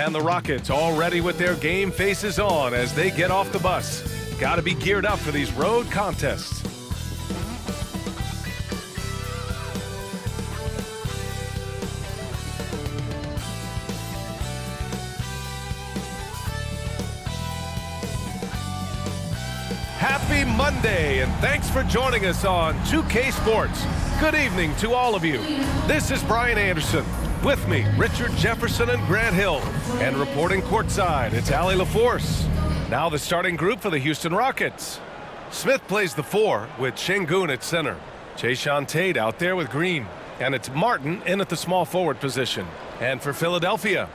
And the Rockets all ready with their game faces on as they get off the bus. Got to be geared up for these road contests. Happy Monday, and thanks for joining us on 2K Sports. Good evening to all of you. This is Brian Anderson. With me, Richard Jefferson and Grant Hill. And reporting courtside, it's Allie LaForce. Now the starting group for the Houston Rockets. Smith plays the 4 with Şengün at center. Jae'Sean Tate out there with Green. And it's Martin in at the small forward position. And for Philadelphia,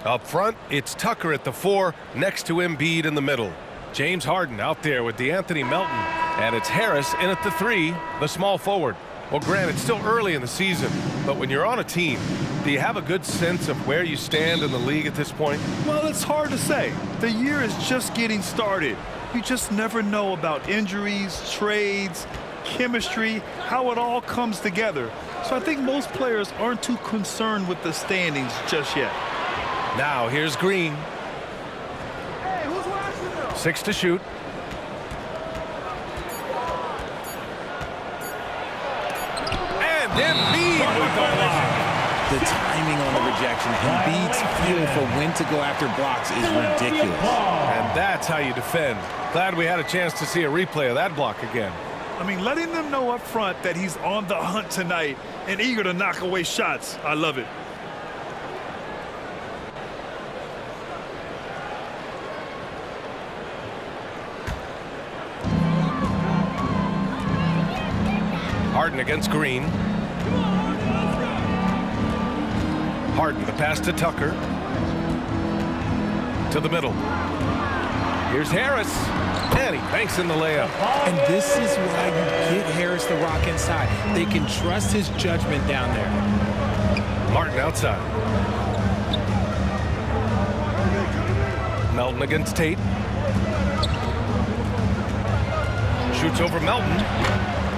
up front, it's Tucker at the 4 next to Embiid in the middle. James Harden out there with DeAnthony Melton. And it's Harris in at the 3, the small forward. Well, Grant, it's still early in the season, but when you're on a team, do you have a good sense of where you stand in the league at this point? Well, it's hard to say. The year is just getting started. You just never know about injuries, trades, chemistry, how it all comes together. So I think most players aren't too concerned with the standings just yet. Now here's Green. Hey, who's watching them? 6 to shoot. Embiid with the block. The timing on the rejection, Embiid's feel for when to go after blocks is ridiculous. And that's how you defend. Glad we had a chance to see a replay of that block again. I mean, letting them know up front that he's on the hunt tonight and eager to knock away shots. I love it. Harden against Green. Harden, the pass to Tucker. To the middle. Here's Harris. And he banks in the layup. And this is why you get Harris the rock inside. They can trust his judgment down there. Martin outside. Melton against Tate. Shoots over Melton.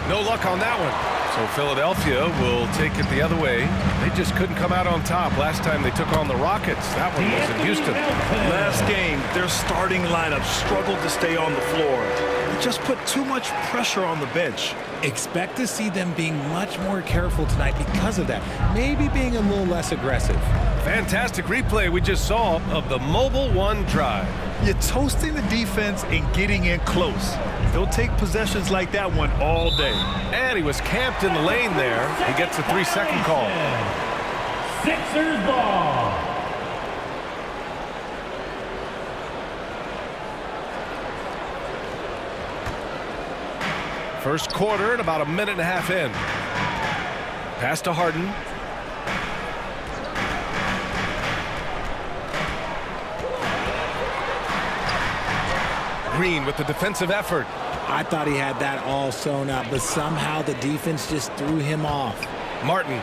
No luck on that one. So Philadelphia will take it the other way. They just couldn't come out on top last time they took on the Rockets. That one was in Houston. Last game, their starting lineup struggled to stay on the floor. It just put too much pressure on the bench. Expect to see them being much more careful tonight because of that. Maybe being a little less aggressive. Fantastic replay we just saw of the Mobile One drive. You're toasting the defense and getting in close. They'll take possessions like that one all day. And he was camped in the lane there. He gets a 3-second call. Sixers ball. First quarter and about a minute and a half in. Pass to Harden. Green with the defensive effort. I thought he had that all sewn up, but somehow the defense just threw him off. Martin.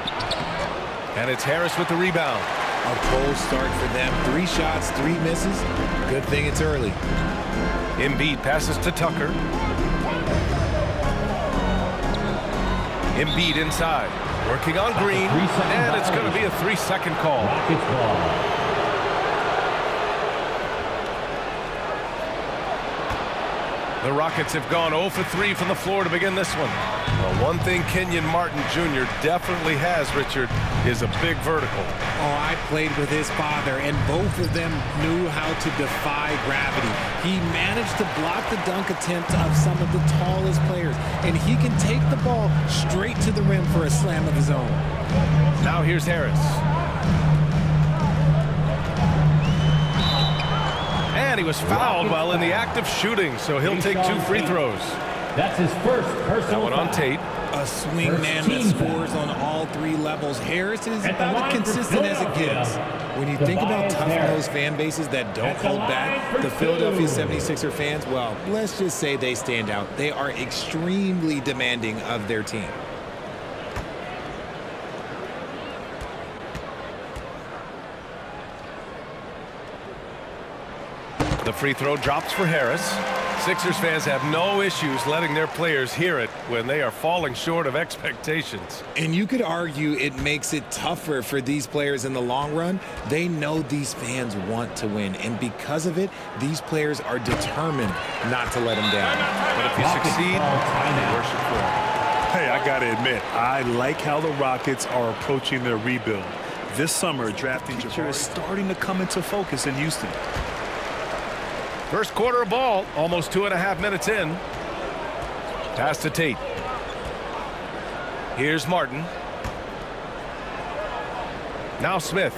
And it's Harris with the rebound. A cold start for them. 3 shots, 3 misses. Good thing it's early. Embiid passes to Tucker. Embiid inside. Working on Green. And it's going to be a 3-second call. The Rockets have gone 0 for 3 from the floor to begin this one. Well, one thing Kenyon Martin Jr. definitely has, Richard, is a big vertical. Oh, I played with his father, and both of them knew how to defy gravity. He managed to block the dunk attempt of some of the tallest players, and he can take the ball straight to the rim for a slam of his own. Now here's Harris. And he was fouled while in the act of shooting, so he'll take 2 free throws. That's his first personal That one on Tate. A swing man that scores on all 3 levels. Harris is about as consistent as it gets. When you think about tough-nosed fan bases that don't hold back, the Philadelphia 76er fans, well, let's just say they stand out. They are extremely demanding of their team. The free throw drops for Harris. Sixers fans have no issues letting their players hear it when they are falling short of expectations. And you could argue it makes it tougher for these players in the long run. They know these fans want to win, and because of it, these players are determined not to let them down. But if you succeed, you worship for it. Hey, I got to admit, I like how the Rockets are approaching their rebuild. This summer, drafting Jabari is starting to come into focus in Houston. First quarter of ball, almost 2.5 minutes in. Pass to Tate. Here's Martin. Now Smith.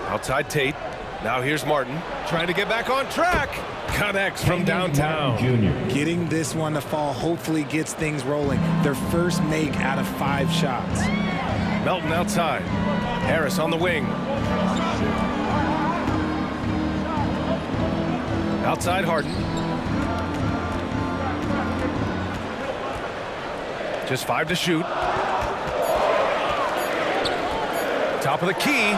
Outside Tate. Now here's Martin. Trying to get back on track. Connects from downtown. Getting this one to fall hopefully gets things rolling. Their first make out of 5 shots. Melton outside. Harris on the wing. Outside Harden. Just 5 to shoot. Top of the key.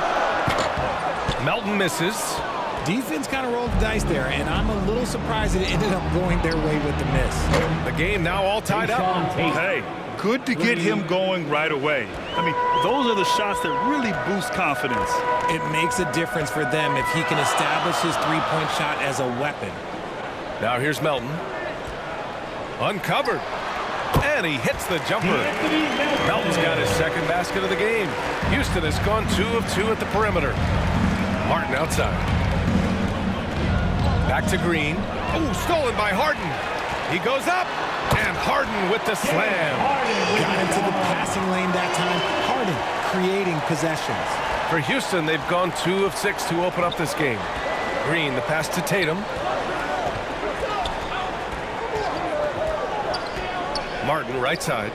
Melton misses. Defense kind of rolled the dice there, and I'm a little surprised it ended up going their way with the miss. The game now all tied up. Hey, good to get him going right away. I mean, those are the shots that really boost confidence. It makes a difference for them if he can establish his three-point shot as a weapon. Now here's Melton. Uncovered. And he hits the jumper. Melton's got his second basket of the game. Houston has gone 2 of 2 at the perimeter. Martin outside. Back to Green. Oh, stolen by Harden. He goes up. And Harden with the slam. Got into the passing lane that time. Harden creating possessions. For Houston, they've gone 2 of 6 to open up this game. Green, the pass to Tatum. Martin, right side.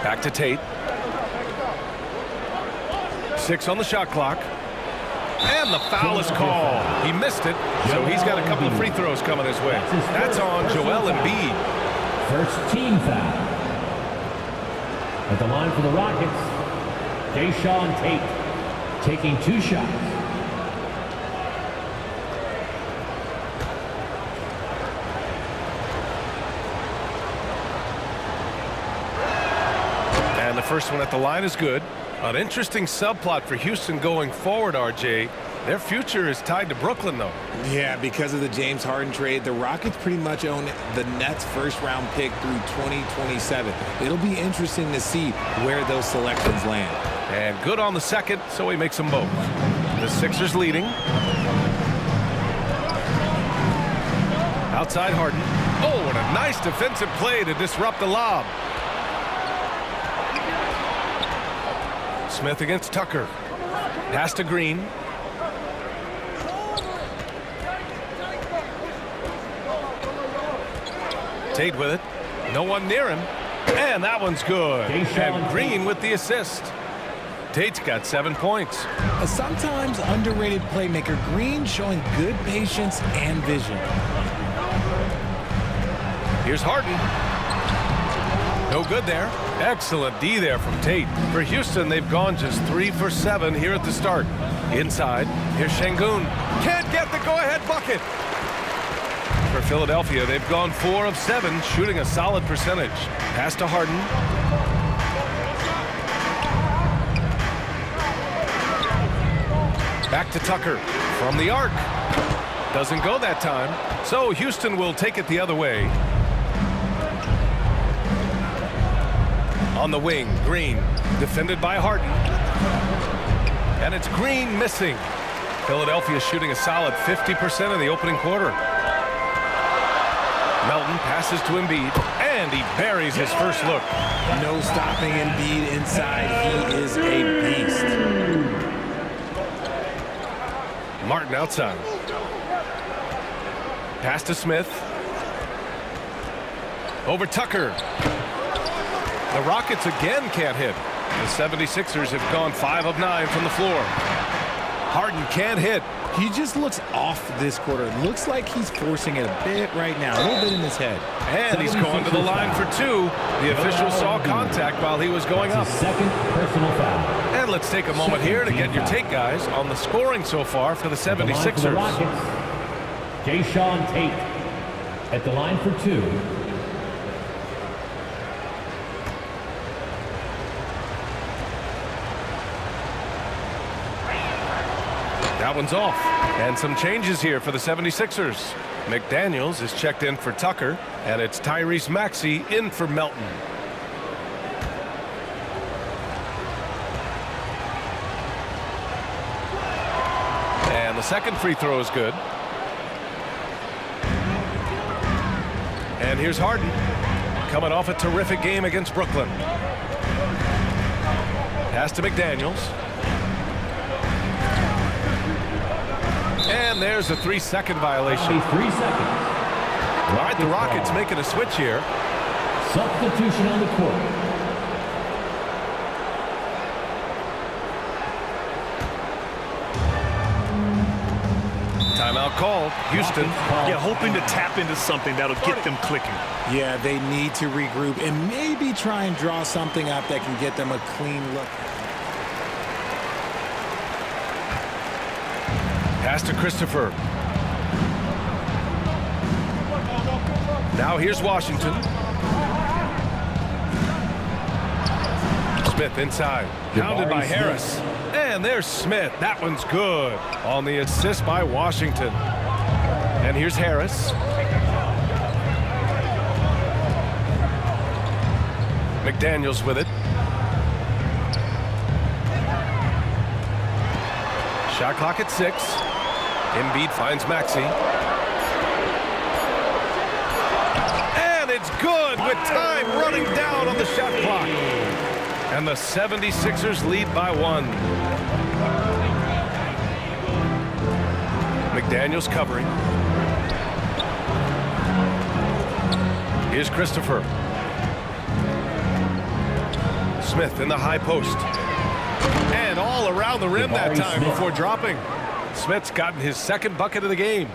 Back to Tate. 6 on the shot clock. And the foul is called. He missed it, so he's got a couple of free throws coming his way. That's on Joel Embiid. First team foul. At the line for the Rockets, Jaylen Tate taking 2 shots. And the first one at the line is good. An interesting subplot for Houston going forward, RJ. Their future is tied to Brooklyn, though. Yeah, because of the James Harden trade, the Rockets pretty much own the Nets' first-round pick through 2027. It'll be interesting to see where those selections land. And good on the second, so he makes them both. The Sixers leading. Outside Harden. Oh, and a nice defensive play to disrupt the lob. Smith against Tucker. Pass to Green. Tate with it. No one near him. And that one's good. And Green with the assist. Tate's got 7 points. A sometimes underrated playmaker, Green showing good patience and vision. Here's Harden. No good there. Excellent D there from Tate. For Houston, they've gone just 3 for 7 here at the start. Inside, here's Şengün. Can't get the go-ahead bucket. For Philadelphia, they've gone 4 of 7, shooting a solid percentage. Pass to Harden. Back to Tucker from the arc. Doesn't go that time. So Houston will take it the other way. On the wing, Green, defended by Harden. And it's Green missing. Philadelphia shooting a solid 50% in the opening quarter. Melton passes to Embiid, and he buries his first look. No stopping Embiid inside. He is a beast. Martin outside. Pass to Smith. Over Tucker. The Rockets again can't hit. The 76ers have gone 5 of 9 from the floor. Harden can't hit. He just looks off this quarter. Looks like he's forcing it a bit right now, a little bit in his head. And he's going to the line for 2. The official saw contact while he was going up. Second personal foul. And let's take a moment here to get your take, guys, on the scoring so far for the 76ers. Jaylen Tate at the line for 2. That one's off. And some changes here for the 76ers. McDaniels is checked in for Tucker, and it's Tyrese Maxey in for Melton. And the second free throw is good. And here's Harden, coming off a terrific game against Brooklyn. Pass to McDaniels. And there's a 3-second violation. 3 seconds. All right, the Rockets making a switch here. Substitution on the court. Timeout called. Houston. Yeah, hoping to tap into something that'll get them clicking. Yeah, they need to regroup and maybe try and draw something up that can get them a clean look. Pass to Christopher. Now here's Washington. Smith inside. Pounded by Harris. And there's Smith. That one's good. On the assist by Washington. And here's Harris. McDaniels with it. Shot clock at 6. Embiid finds Maxey. And it's good with time running down on the shot clock. And the 76ers lead by 1. McDaniels covering. Here's Christopher. Smith in the high post. And all around the rim that time before dropping. Smith's gotten his second bucket of the game.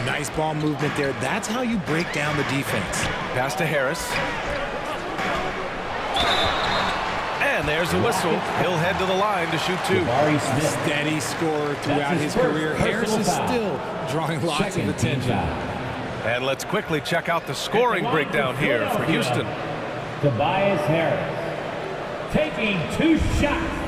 Nice ball movement there. That's how you break down the defense. Pass to Harris. And there's the whistle. He'll head to the line to shoot 2. Steady scorer throughout his career. Harris is still drawing lots of attention. And let's quickly check out the scoring breakdown here for Houston. Tobias Harris taking 2 shots.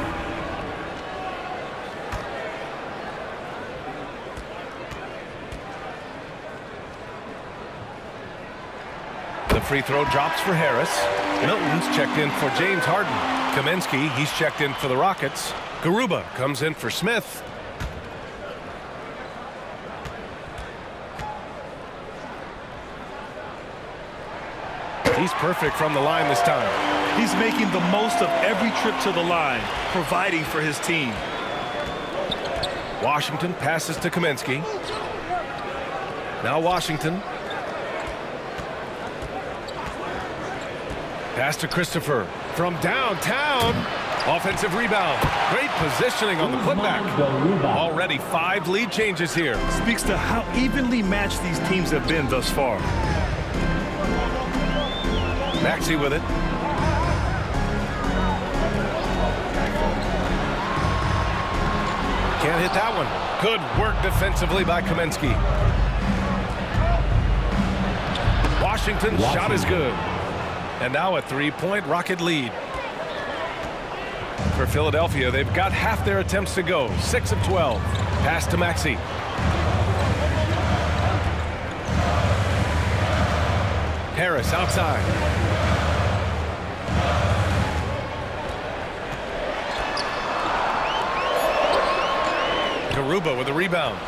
The free throw drops for Harris. Milton's checked in for James Harden. Kaminsky, he's checked in for the Rockets. Garuba comes in for Smith. He's perfect from the line this time. He's making the most of every trip to the line, providing for his team. Washington passes to Kaminsky. Now Washington. Pass to Christopher from downtown. Offensive rebound. Great positioning on the putback. Already 5 lead changes here. Speaks to how evenly matched these teams have been thus far. Maxey with it. Can't hit that one. Good work defensively by Kaminsky. Washington's shot is good. And now a 3-point Rocket lead. For Philadelphia, they've got half their attempts to go. 6 of 12. Pass to Maxey. Harris outside. Garuba with a rebound.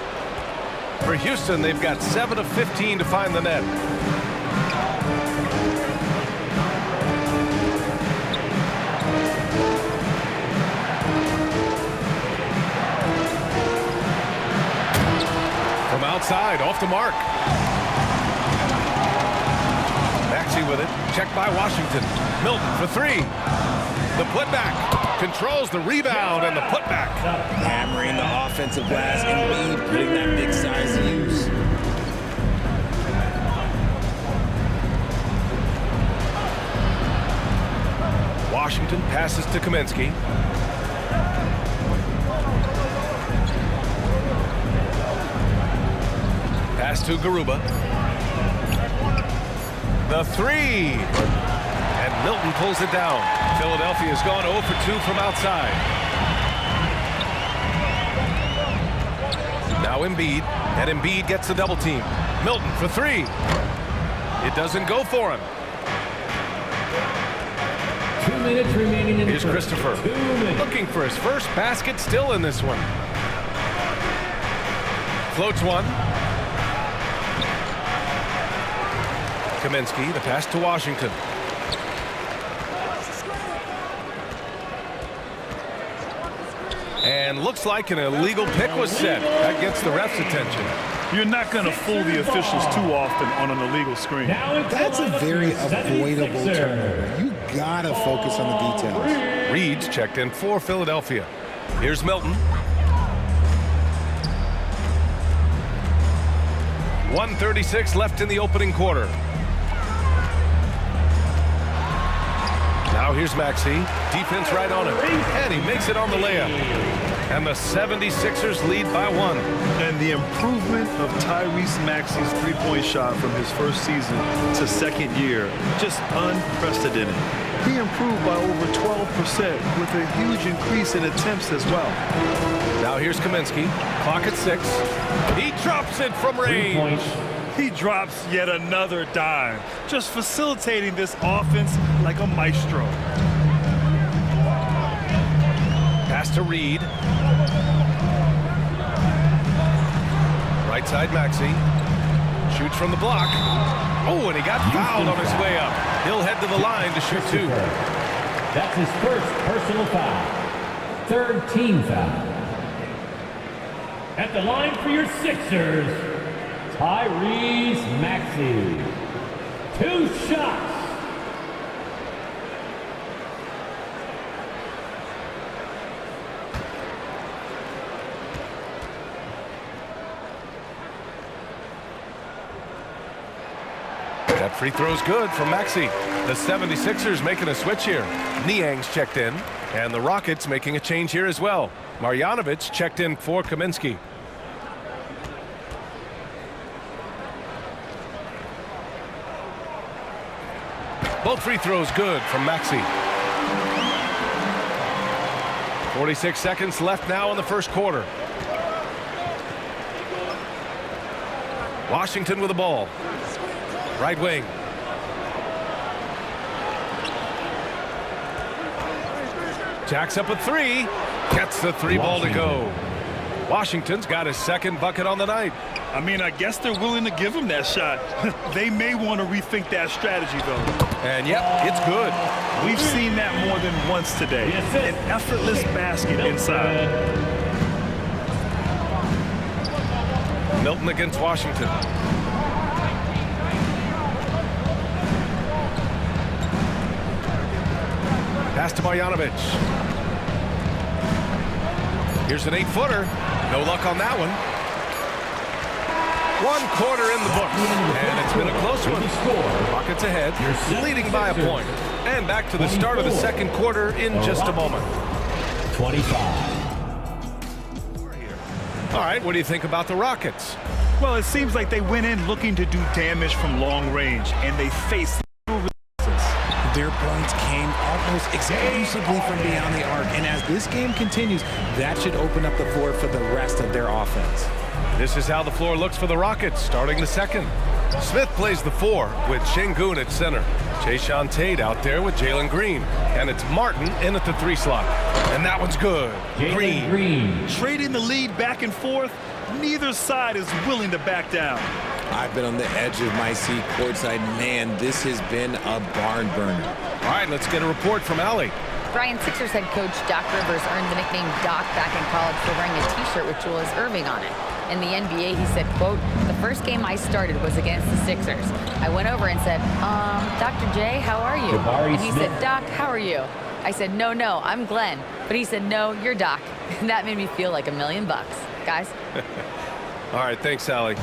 For Houston, they've got 7 of 15 to find the net. From outside, off the mark. Maxey with it. Checked by Washington. Milton for 3. The putback. Controls the rebound and the putback. Hammering the offensive glass. Embiid putting that passes to Kaminsky. Pass to Garuba. The three. And Milton pulls it down. Philadelphia's gone 0 for 2 from outside. Now Embiid. And Embiid gets the double team. Milton for three. It doesn't go for him. 2 minutes remaining in the Here's first. Christopher. 2 minutes. Looking for his first basket still in this one. Floats one. Kaminsky, the pass to Washington. And looks like an illegal pick was set. That gets the ref's attention. You're not going to fool the officials too often on an illegal screen. That's a very avoidable turnover. You gotta focus on the details. Reed's checked in for Philadelphia. Here's Milton. 1:36 left in the opening quarter. Now here's Maxey. Defense right on him. And he makes it on the layup. And the 76ers lead by 1. And the improvement of Tyrese Maxey's three-point shot from his first season to second year, just unprecedented. He improved by over 12% with a huge increase in attempts as well. Now here's Kaminsky. Clock at 6. He drops it from 3 range. points. He drops yet another dime, just facilitating this offense like a maestro. Pass to Reed. Right side Maxey. Shoots from the block. Oh, and he got fouled on his way up. He'll head to the line to shoot 2. That's his first personal foul. Third team foul. At the line for your Sixers, Tyrese Maxey. 2 shots. That free throw's good from Maxey. The 76ers making a switch here. Niang's checked in, and the Rockets making a change here as well. Marjanovic checked in for Kaminsky. Both free throws good from Maxey. 46 seconds left now in the first quarter. Washington with the ball. Right wing. Jacks up a 3. Gets the 3 ball to go. Washington's got his second bucket on the night. I mean, I guess they're willing to give him that shot. They may want to rethink that strategy, though. And yep, it's good. We've seen that more than once today. An effortless basket inside. Milton against Washington. Pass to Marjanovic. Here's an 8-footer. No luck on that one. 1 quarter in the books. And it's been a close one. Rockets ahead, leading by a point. And back to the start of the second quarter in just a moment. 25. All right, what do you think about the Rockets? Well, it seems like they went in looking to do damage from long range, and they faced little resistance. Their points came almost exclusively from beyond the arc, and as this game continues, that should open up the floor for the rest of their offense. This is how the floor looks for the Rockets starting the second. Smith plays the 4 with Şengün at center. Jaylen Tate out there with Jalen Green. And it's Martin in at the 3 slot. And that one's good. Green. Trading the lead back and forth, neither side is willing to back down. I've been on the edge of my seat courtside. Man, this has been a barn burner. All right, let's get a report from Allie. Brian, Sixers head coach Doc Rivers earned the nickname Doc back in college for wearing a T-shirt with Julius Erving on it. In the NBA, he said, quote, "The first game I started was against the Sixers. I went over and said, Dr. J, how are you?" Jabari And he Smith. said, "Doc, how are you?" I said, no, I'm Glenn. But he said, "No, you're Doc." And that made me feel like $1 million. Guys. All right, thanks, Allie.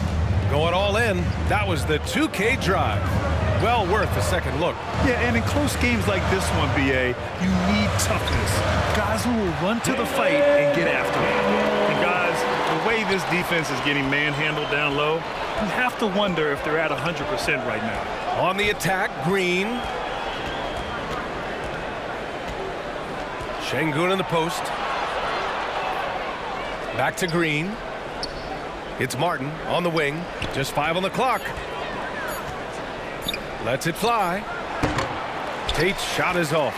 Going all in, that was the 2K drive. Well worth a second look. Yeah, and in close games like this one, BA, you need toughness. Guys who will run to the fight and get after it. And guys, the way this defense is getting manhandled down low, you have to wonder if they're at 100% right now. On the attack, Green. Şengün in the post. Back to Green. It's Martin on the wing. Just 5 on the clock. Lets it fly. Tate's shot is off.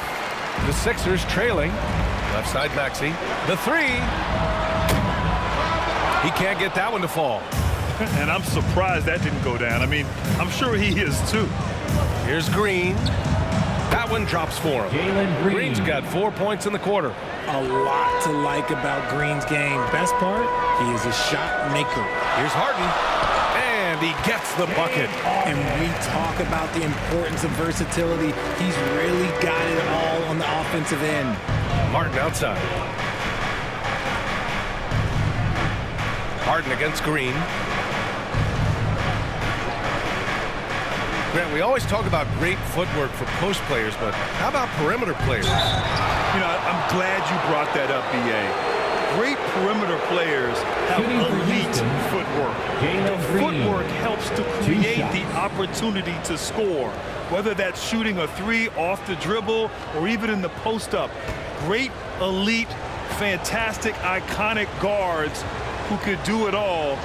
The Sixers trailing. Left side Maxey. The 3. He can't get that one to fall. And I'm surprised that didn't go down. I mean, I'm sure he is too. Here's Green. That one drops for him. Jaylen Green. Green's got 4 points in the quarter. A lot to like about Green's game. Best part, he is a shot maker. Here's Harden. And he gets the bucket. And we talk about the importance of versatility. He's really got it all on the offensive end. Martin outside. Harden against Green. Grant, we always talk about great footwork for post players, but how about perimeter players? You know, I'm glad you brought that up, BA. Great perimeter players have elite footwork. The footwork helps to create the opportunity to score, whether that's shooting a 3 off the dribble or even in the post-up. Great, elite, fantastic, iconic guards who could do it all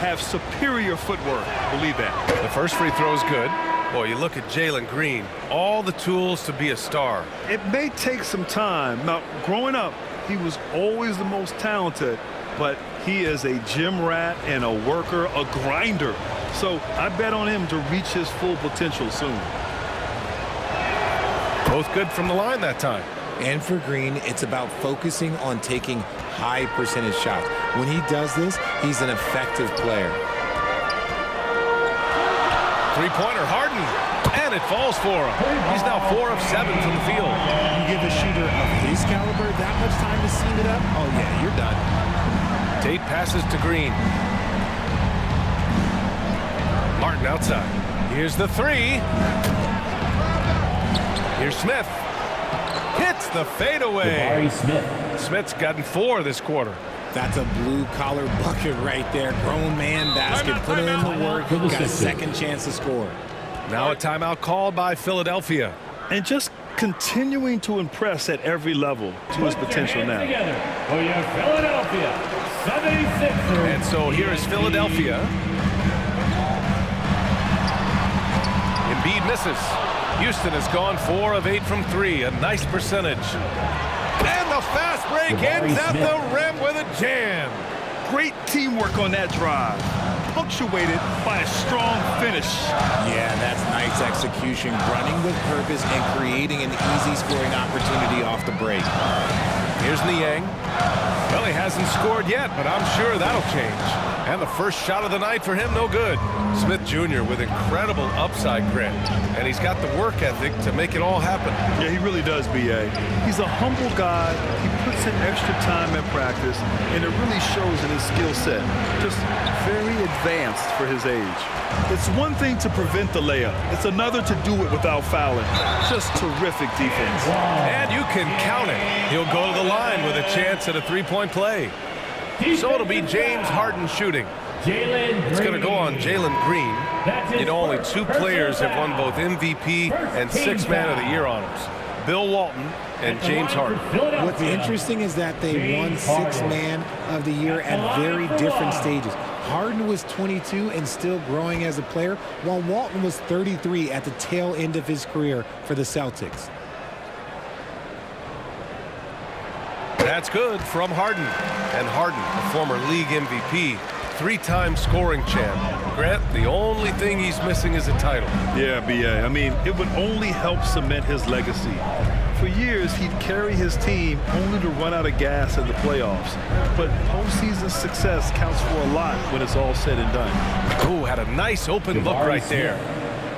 have superior footwork. Believe that. The first free throw is good. Boy, you look at Jaylen Green, all the tools to be a star. It may take some time. Now, growing up, he was always the most talented, but he is a gym rat and a worker, a grinder. So I bet on him to reach his full potential soon. Both good from the line that time. And for Green, it's about focusing on taking high percentage shots. When he does this, he's an effective player. Three-pointer, Harden, and it falls for him. He's now 4 of 7 from the field. You give a shooter of his caliber that much time to seam it up, oh yeah, you're done. Tate passes to Green. Martin outside. Here's the 3. Here's Smith. Hits the fadeaway. Jabari Smith. Smith's gotten 4 this quarter. That's a blue-collar bucket right there. Grown man basket. Put in the work. Got a second chance to score. Now a timeout called by Philadelphia. And just continuing to impress at every level to his potential now. Together for your Philadelphia 76ers. And so here is Philadelphia. Embiid misses. Houston has gone 4 of 8 from 3. A nice percentage. And the fast break ends at the rim with a jam. Great teamwork on that drive, punctuated by a strong finish. Yeah, that's nice execution, running with purpose and creating an easy scoring opportunity off the break. Here's Niang. Well, he hasn't scored yet, but I'm sure that'll change. And the first shot of the night for him, no good. Smith Jr. with incredible upside grit. And he's got the work ethic to make it all happen. Yeah, he really does, B.A. He's a humble guy. He puts in extra time at practice, and it really shows in his skill set. Just very advanced for his age. It's one thing to prevent the layup. It's another to do it without fouling. Just terrific defense. And you can count it. He'll go to the line with a chance at a three-point play. So it'll be James Harden shooting. It's going to go on Jaylen Green. You know, only 2 players have won both MVP and 6th Man of the Year honors. Bill Walton and James Harden. What's interesting is that they won 6th Man of the Year at very different stages. Harden was 22 and still growing as a player, while Walton was 33 at the tail end of his career for the Celtics. That's good from Harden. And Harden, a former league MVP, 3-time scoring champ. Grant, the only thing he's missing is a title. Yeah, B.A. I mean, it would only help cement his legacy. For years, he'd carry his team only to run out of gas in the playoffs. But postseason success counts for a lot when it's all said and done. Oh, had a nice open look right there.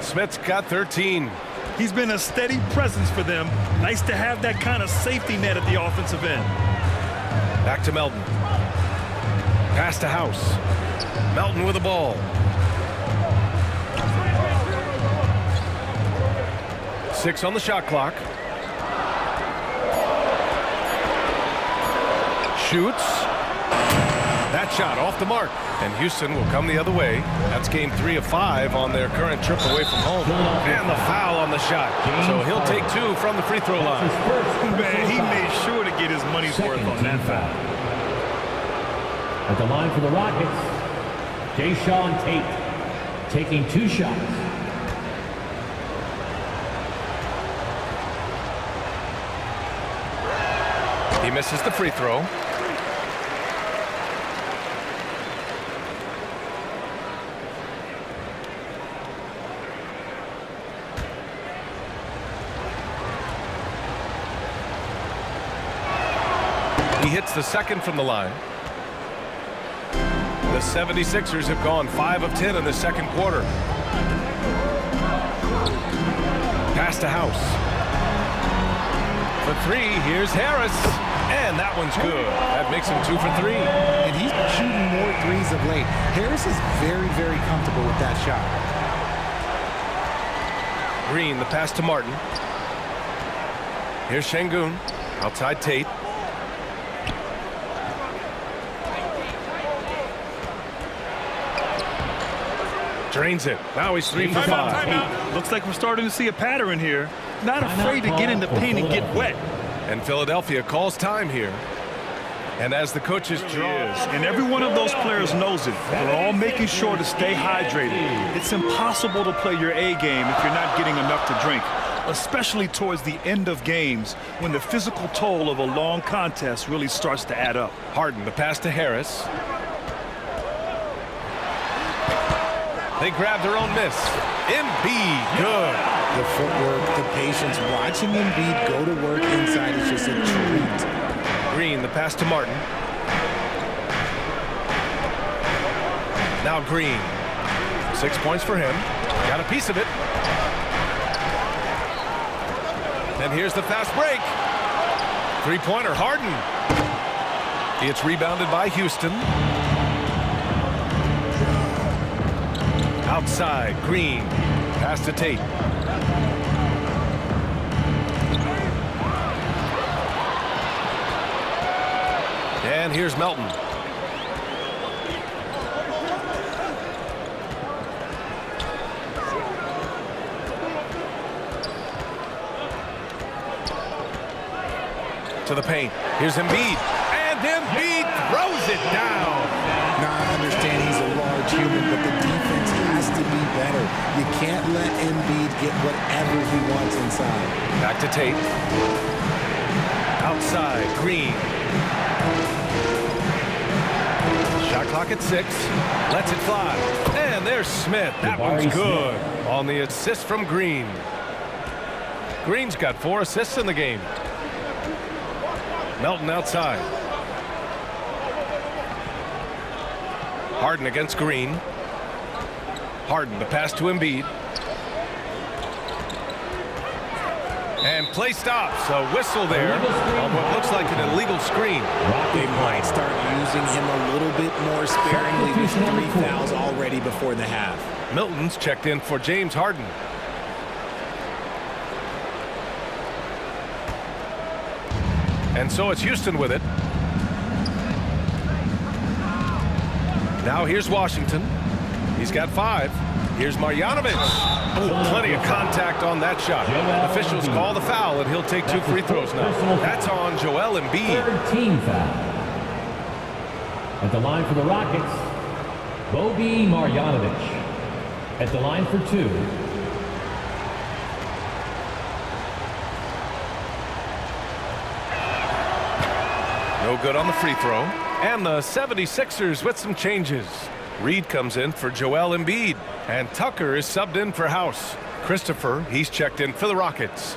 Smith's got 13. He's been a steady presence for them. Nice to have that kind of safety net at the offensive end. Back to Melton. Pass to House. Melton with the ball. 6 on the shot clock. Shoots. That shot off the mark. And Houston will come the other way. That's game 3 of 5 on their current trip away from home. And the foul on the shot. So he'll take 2 from the free throw line. Man, he made sure to get his money's worth on that foul. At the line for the Rockets, Jaylen Tate taking 2 shots. He misses the free throw. He hits the second from the line. The 76ers have gone 5 of 10 in the second quarter. Pass to House. For 3, here's Harris. And that one's good. That makes him 2 for 3. And he's shooting more threes of late. Harris is very, very comfortable with that shot. Green, the pass to Martin. Here's Şengün. Outside Tate. Drains it. Now he's 3 for 5. Looks like we're starting to see a pattern here. Not afraid to get in the paint and get wet. And Philadelphia calls time here. And as the coaches draw. And every one of those players knows it. They're all making sure to stay hydrated. It's impossible to play your A game if you're not getting enough to drink, especially towards the end of games when the physical toll of a long contest really starts to add up. Harden, the pass to Harris. They grab their own miss. Embiid, good. The footwork, the patience, watching Embiid go to work inside is just a treat. Green, the pass to Martin. Now Green. 6 points for him. Got a piece of it. And here's the fast break. 3-pointer, Harden. It's rebounded by Houston. Outside, Green. Pass to Tate. And here's Melton. To the paint. Here's Embiid. And Embiid throws it down. Now, I understand he's a large human, but the defense has to be better. You can't let Embiid get whatever he wants inside. Back to Tate. Outside, Green. Shot clock at 6. Lets it fly. And there's Smith. That one's good on the assist from Green. Green's got 4 assists in the game. Melton outside. Harden against Green. Harden, the pass to Embiid. And play stops. A whistle there on what looks like an illegal screen. They might start using him a little bit more sparingly with 3 fouls already before the half. Milton's checked in for James Harden. And so it's Houston with it. Now here's Washington. He's got 5. Here's Marjanovic. Oh, plenty of contact on that shot. Officials call the foul, and he'll take 2 free throws now. That's on Joel Embiid. 3rd team foul. At the line for the Rockets, Bobi Marjanovic. At the line for 2. No good on the free throw. And the 76ers with some changes. Reed comes in for Joel Embiid. And Tucker is subbed in for House. Christopher, he's checked in for the Rockets.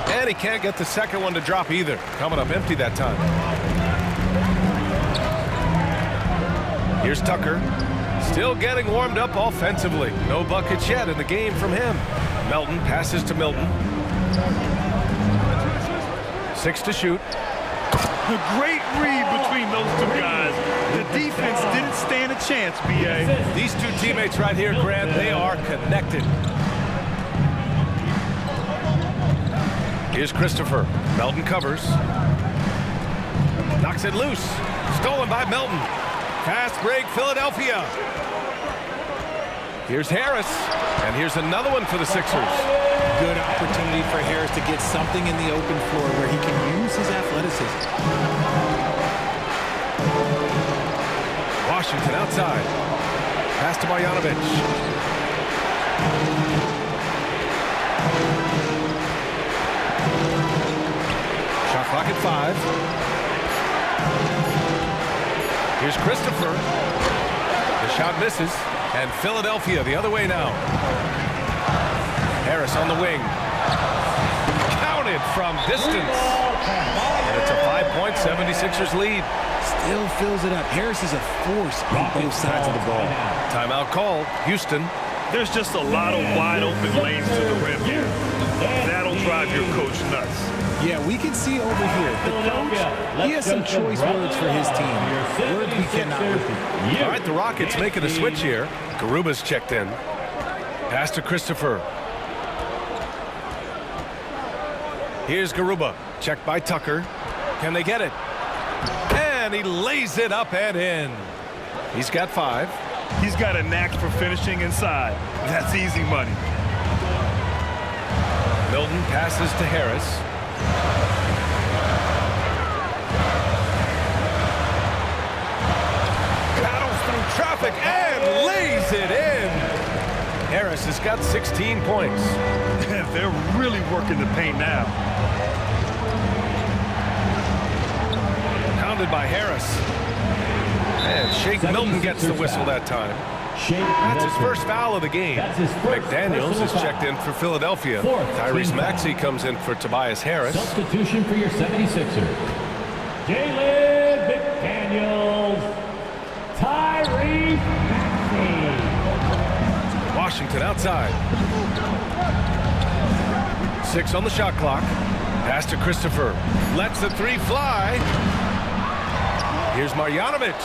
And he can't get the second one to drop either. Coming up empty that time. Here's Tucker. Still getting warmed up offensively. No buckets yet in the game from him. Melton passes to Milton. 6 to shoot. Great read between those two guys. The defense didn't stand a chance, B.A. These two teammates right here, Grant, they are connected. Here's Christopher. Melton covers. Knocks it loose. Stolen by Melton. Fast break, Philadelphia. Here's Harris. And here's another one for the Sixers. Good opportunity for Harris to get something in the open floor where he can use his athleticism. Washington outside. Pass to Marjanovic. Shot clock at 5. Here's Christopher. The shot misses. And Philadelphia the other way now. Harris on the wing. Counted from distance. And it's a 5-point 76ers lead. Still fills it up. Harris is a force on both sides of the ball. Timeout called. Houston. There's just a lot of wide open lanes to the rim here. That'll drive your coach nuts. Yeah, we can see over here. The coach, he has some choice words for his team. Words we cannot repeat. All right, the Rockets making a switch here. Garuba's checked in. Pass to Christopher. Here's Garuba. Checked by Tucker. Can they get it? And he lays it up and in. He's got 5. He's got a knack for finishing inside. That's easy money. Milton passes to Harris. Battles through traffic and lays it in. Harris has got 16 points. They're really working the paint now. Pounded by Harris. And Shake Milton gets the whistle that time. That's his first foul of the game. McDaniels is checked in for Philadelphia. Tyrese Maxey comes in for Tobias Harris. Substitution for your 76ers. Jaylen McDaniels. Tyrese Maxey. Washington outside. 6 on the shot clock. Pass to Christopher. Lets the 3 fly. Here's Marjanovic.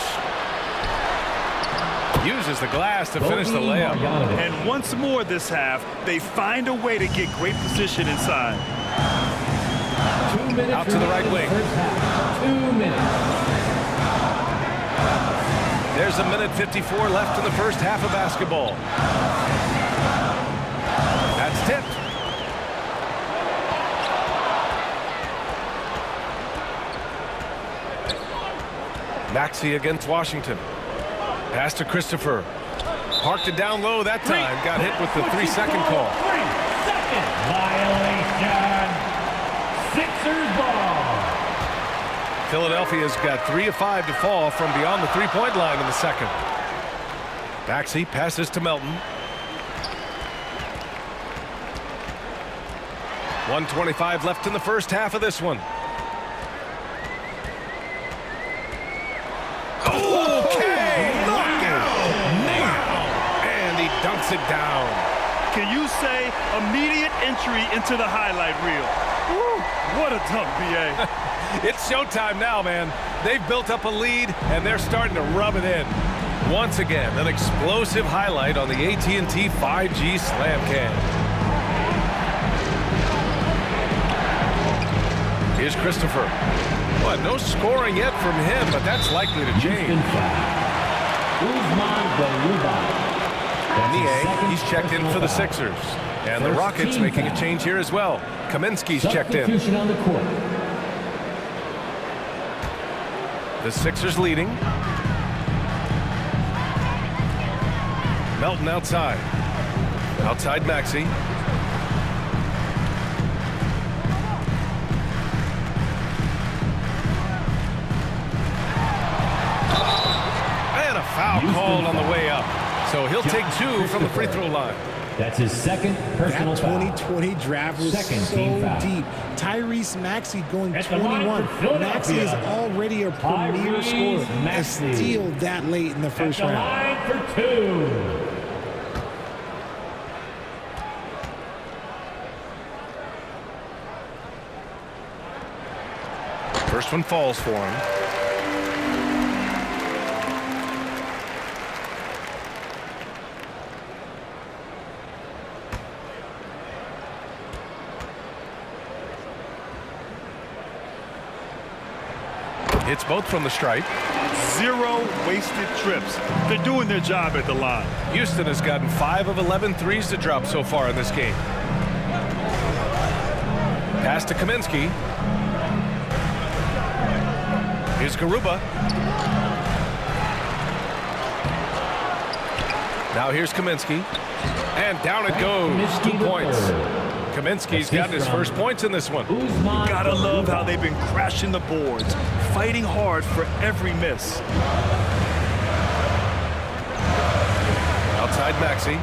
Uses the glass to finish the layup. And once more this half, they find a way to get great position inside. 2 minutes Out to the right wing. 2 minutes. There's a minute 54 left in the first half of basketball. That's tipped. Maxey against Washington. Pass to Christopher. Parked it down low that time. Got hit with the 3-second call. 3-second violation. Sixers ball. Philadelphia's got 3 of 5 to fall from beyond the 3-point line in the second. Maxey passes to Melton. 1:25 left in the first half of this one. Dunks it down. Can you say immediate entry into the highlight reel? Woo, what a dunk, B.A. It's showtime now, man. They've built up a lead, and they're starting to rub it in. Once again, an explosive highlight on the AT&T 5G Slam Cam. Here's Christopher. What, no scoring yet from him, but that's likely to change. Nie, he's checked in for the Sixers. And the Rockets making a change here as well. Kaminsky's checked in. On the court. The Sixers leading. Melton outside. Outside Maxey. And a foul called on the way up. So he'll take 2 from the free throw line. That's his second personal foul. That 2020 draft was Second so team foul. deep. Tyrese Maxey going At the line 21. for Philadelphia. Maxey is already a premier Tyrese scorer. A Maxey. steal that late in the first At the round. line for 2. First one falls for him. Hits both from the stripe. 0 wasted trips. They're doing their job at the line. Houston has gotten 5 of 11 threes to drop so far in this game. Pass to Kaminsky. Here's Garuba. Now here's Kaminsky. And down it goes. 2 points. Kaminsky's gotten his first points in this one. Gotta love how they've been crashing the boards, fighting hard for every miss. Outside Maxey.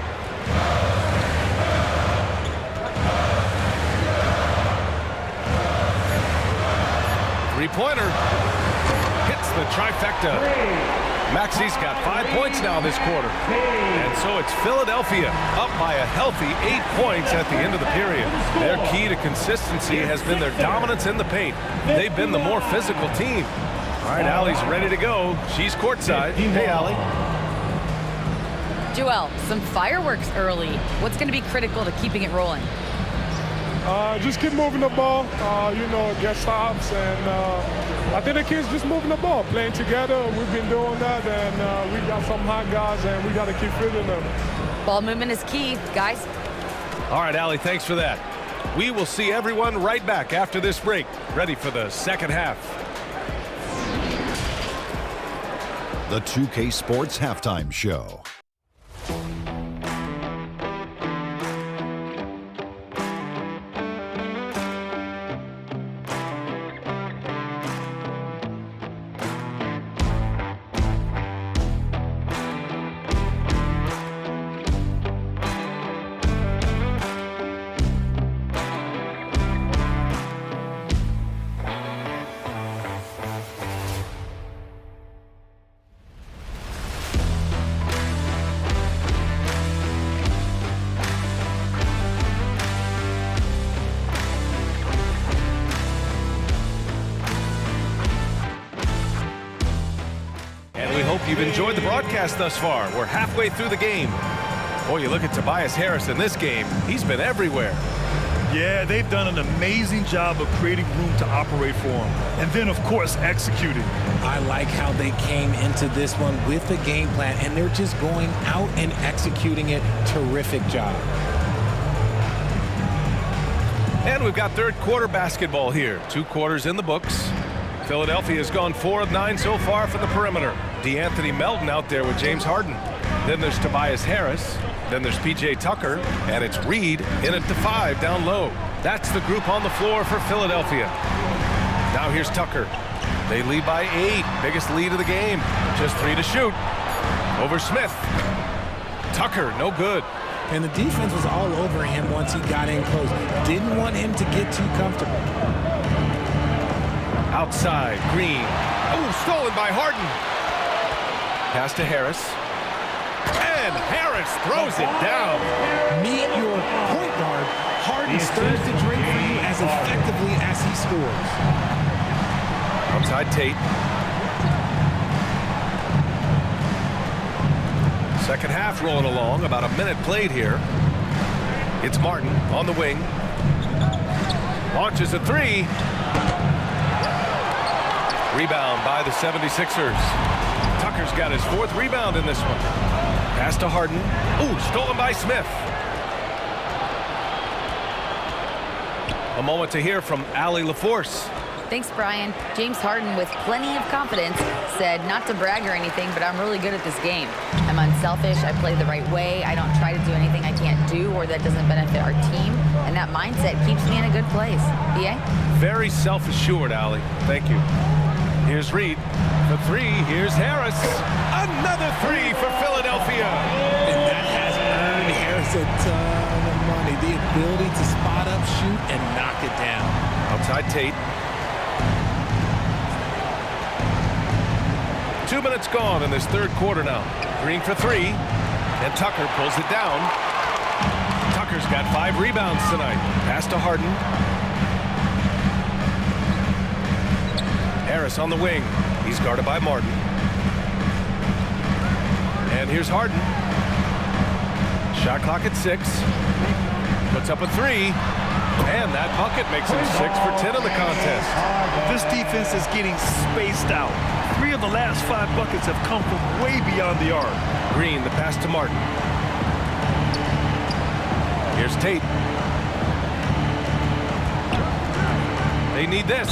Three-pointer. Hits the trifecta. Maxey's got 5 points now this quarter. And so it's Philadelphia up by a healthy 8 points at the end of the period. Their key to consistency has been their dominance in the paint. They've been the more physical team. All right, Allie's ready to go. She's courtside. Hey, Allie. Joel, some fireworks early. What's going to be critical to keeping it rolling? Just keep moving the ball, get stops, and I think the kids just moving the ball, playing together. We've been doing that, and we got some hot guys, and we got to keep feeding them. Ball movement is key, guys. All right, Allie, thanks for that. We will see everyone right back after this break, ready for the second half. The 2K Sports Halftime Show. You've enjoyed the broadcast thus far. We're halfway through the game. Boy, you look at Tobias Harris in this game. He's been everywhere. Yeah, they've done an amazing job of creating room to operate for him. And then, of course, executing. I like how they came into this one with a game plan, and they're just going out and executing it. Terrific job. And we've got third quarter basketball here. 2 quarters in the books. Philadelphia has gone 4 of 9 so far from the perimeter. DeAnthony Melton out there with James Harden. Then there's Tobias Harris. Then there's P.J. Tucker. And it's Reed in at the 5 down low. That's the group on the floor for Philadelphia. Now here's Tucker. They lead by 8. Biggest lead of the game. Just 3 to shoot. Over Smith. Tucker, no good. And the defense was all over him once he got in close. Didn't want him to get too comfortable. Outside, Green. Oh, stolen by Harden. Pass to Harris. And Harris throws it down. Meet your point guard. Harden stirs the drink for you as effectively as he scores. Outside Tate. Second half rolling along. About a minute played here. It's Martin on the wing. Launches a 3. Rebound by the 76ers. Tucker's got his 4th rebound in this one. Pass to Harden. Ooh, stolen by Smith. A moment to hear from Allie LaForce. Thanks, Brian. James Harden, with plenty of confidence, said not to brag or anything, but I'm really good at this game. I'm unselfish. I play the right way. I don't try to do anything I can't do or that doesn't benefit our team. And that mindset keeps me in a good place. BA? Very self-assured, Allie. Thank you. Here's Reed for 3. Here's Harris. Another 3 for Philadelphia. And that has earned Harris a ton of money. The ability to spot up, shoot, and knock it down. Outside Tate. 2 minutes gone in this third quarter now. Green for 3. And Tucker pulls it down. Tucker's got 5 rebounds tonight. Pass to Harden. Harris on the wing. He's guarded by Martin. And here's Harden. Shot clock at 6. Puts up a 3. And that bucket makes him 6 for 10 in the contest. This defense is getting spaced out. 3 of the last 5 buckets have come from way beyond the arc. Green, the pass to Martin. Here's Tate. They need this.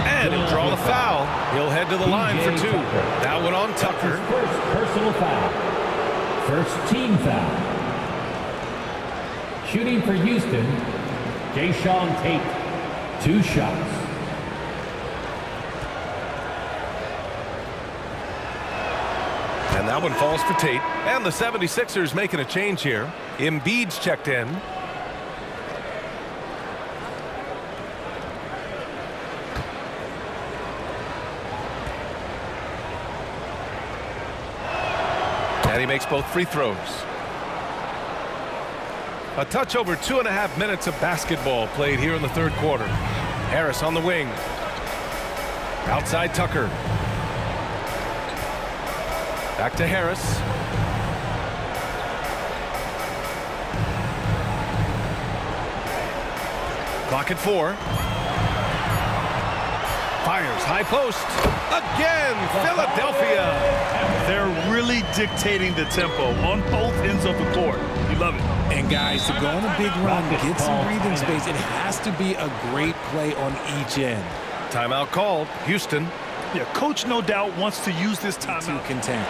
And he'll draw the foul. He'll head to the line for 2. That one on Tucker. First personal foul. First team foul. Shooting for Houston, Jaylen Tate. 2 shots. And that one falls for Tate. And the 76ers making a change here. Embiid's checked in. And he makes both free throws. A touch over 2.5 minutes of basketball played here in the third quarter. Harris on the wing. Outside Tucker. Back to Harris. Clock at 4. Fires high post. Again, Philadelphia. They're really dictating the tempo on both ends of the court. You love it. And guys, to go on a big run, get some breathing space, it has to be a great play on each end. Timeout called. Houston. Yeah, coach no doubt wants to use this timeout to contend.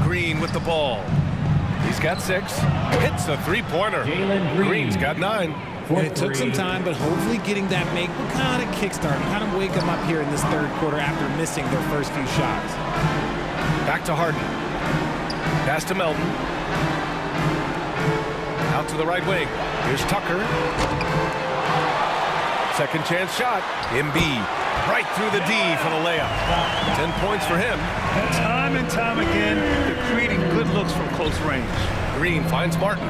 Green with the ball. He's got 6. Hits a 3-pointer. Green's got 9. And it took some time, but hopefully getting that make will kind of kickstart, kind of wake them up here in this third quarter after missing their first few shots. Back to Harden. Pass to Melton. Out to the right wing. Here's Tucker. Second chance shot. Embiid. Right through the D for the layup. 10 points for him. Time and time again, they're creating good looks from close range. Green finds Martin.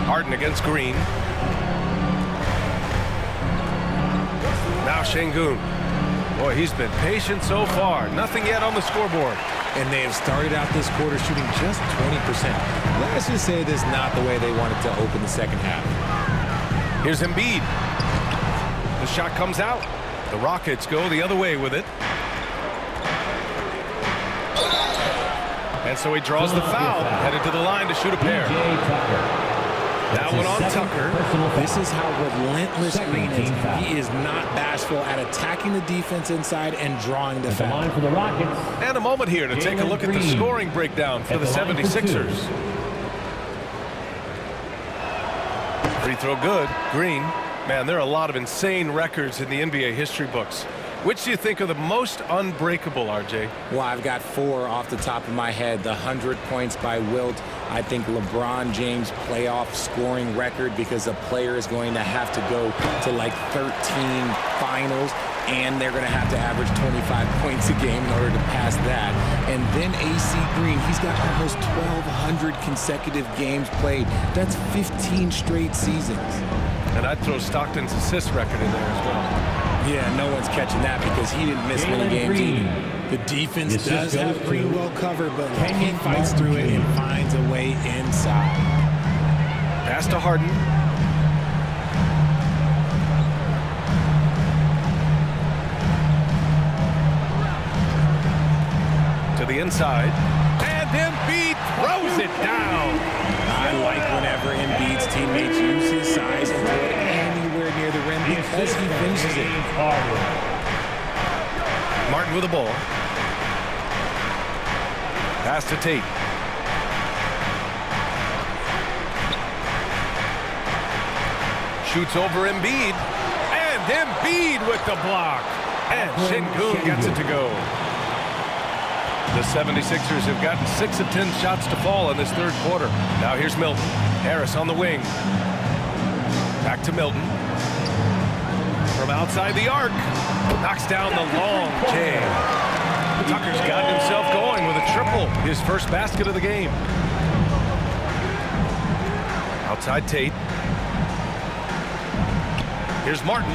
Harden against Green. Now Şengün. Boy, he's been patient so far. Nothing yet on the scoreboard. And they have started out this quarter shooting just 20%. Let's just say this is not the way they wanted to open the second half. Here's Embiid. The shot comes out. The Rockets go the other way with it. And so he draws the foul, headed to the line to shoot a pair. That one on Tucker. This is how relentless Green is. He is not bashful at attacking the defense inside and drawing the foul. For the Rockets. And a moment here to take a look at the scoring breakdown for the 76ers. Free throw good. Green. Man, there are a lot of insane records in the NBA history books. Which do you think are the most unbreakable, RJ? Well, I've got 4 off the top of my head. The 100 points by Wilt. I think LeBron James' playoff scoring record, because a player is going to have to go to like 13 finals, and they're going to have to average 25 points a game in order to pass that. And then AC Green, he's got almost 1,200 consecutive games played. That's 15 straight seasons. And I'd throw Stockton's assist record in there as well. Yeah, no one's catching that because he didn't miss many games either. The defense does have Green well covered, but he fights through it and finds a way inside. Pass to Harden. To the inside. And Embiid throws it down. I like whenever Embiid's teammates use his size and throw it anywhere near the rim because he finishes it. Martin with the ball. Pass to Tate. Shoots over Embiid. And Embiid with the block. And Şengün gets it to go. The 76ers have gotten 6 of 10 shots to fall in this third quarter. Now here's Milton. Harris on the wing. Back to Milton. From outside the arc. Knocks down the long J. Tucker's gotten himself going with a triple. His first basket of the game. Outside Tate. Here's Martin.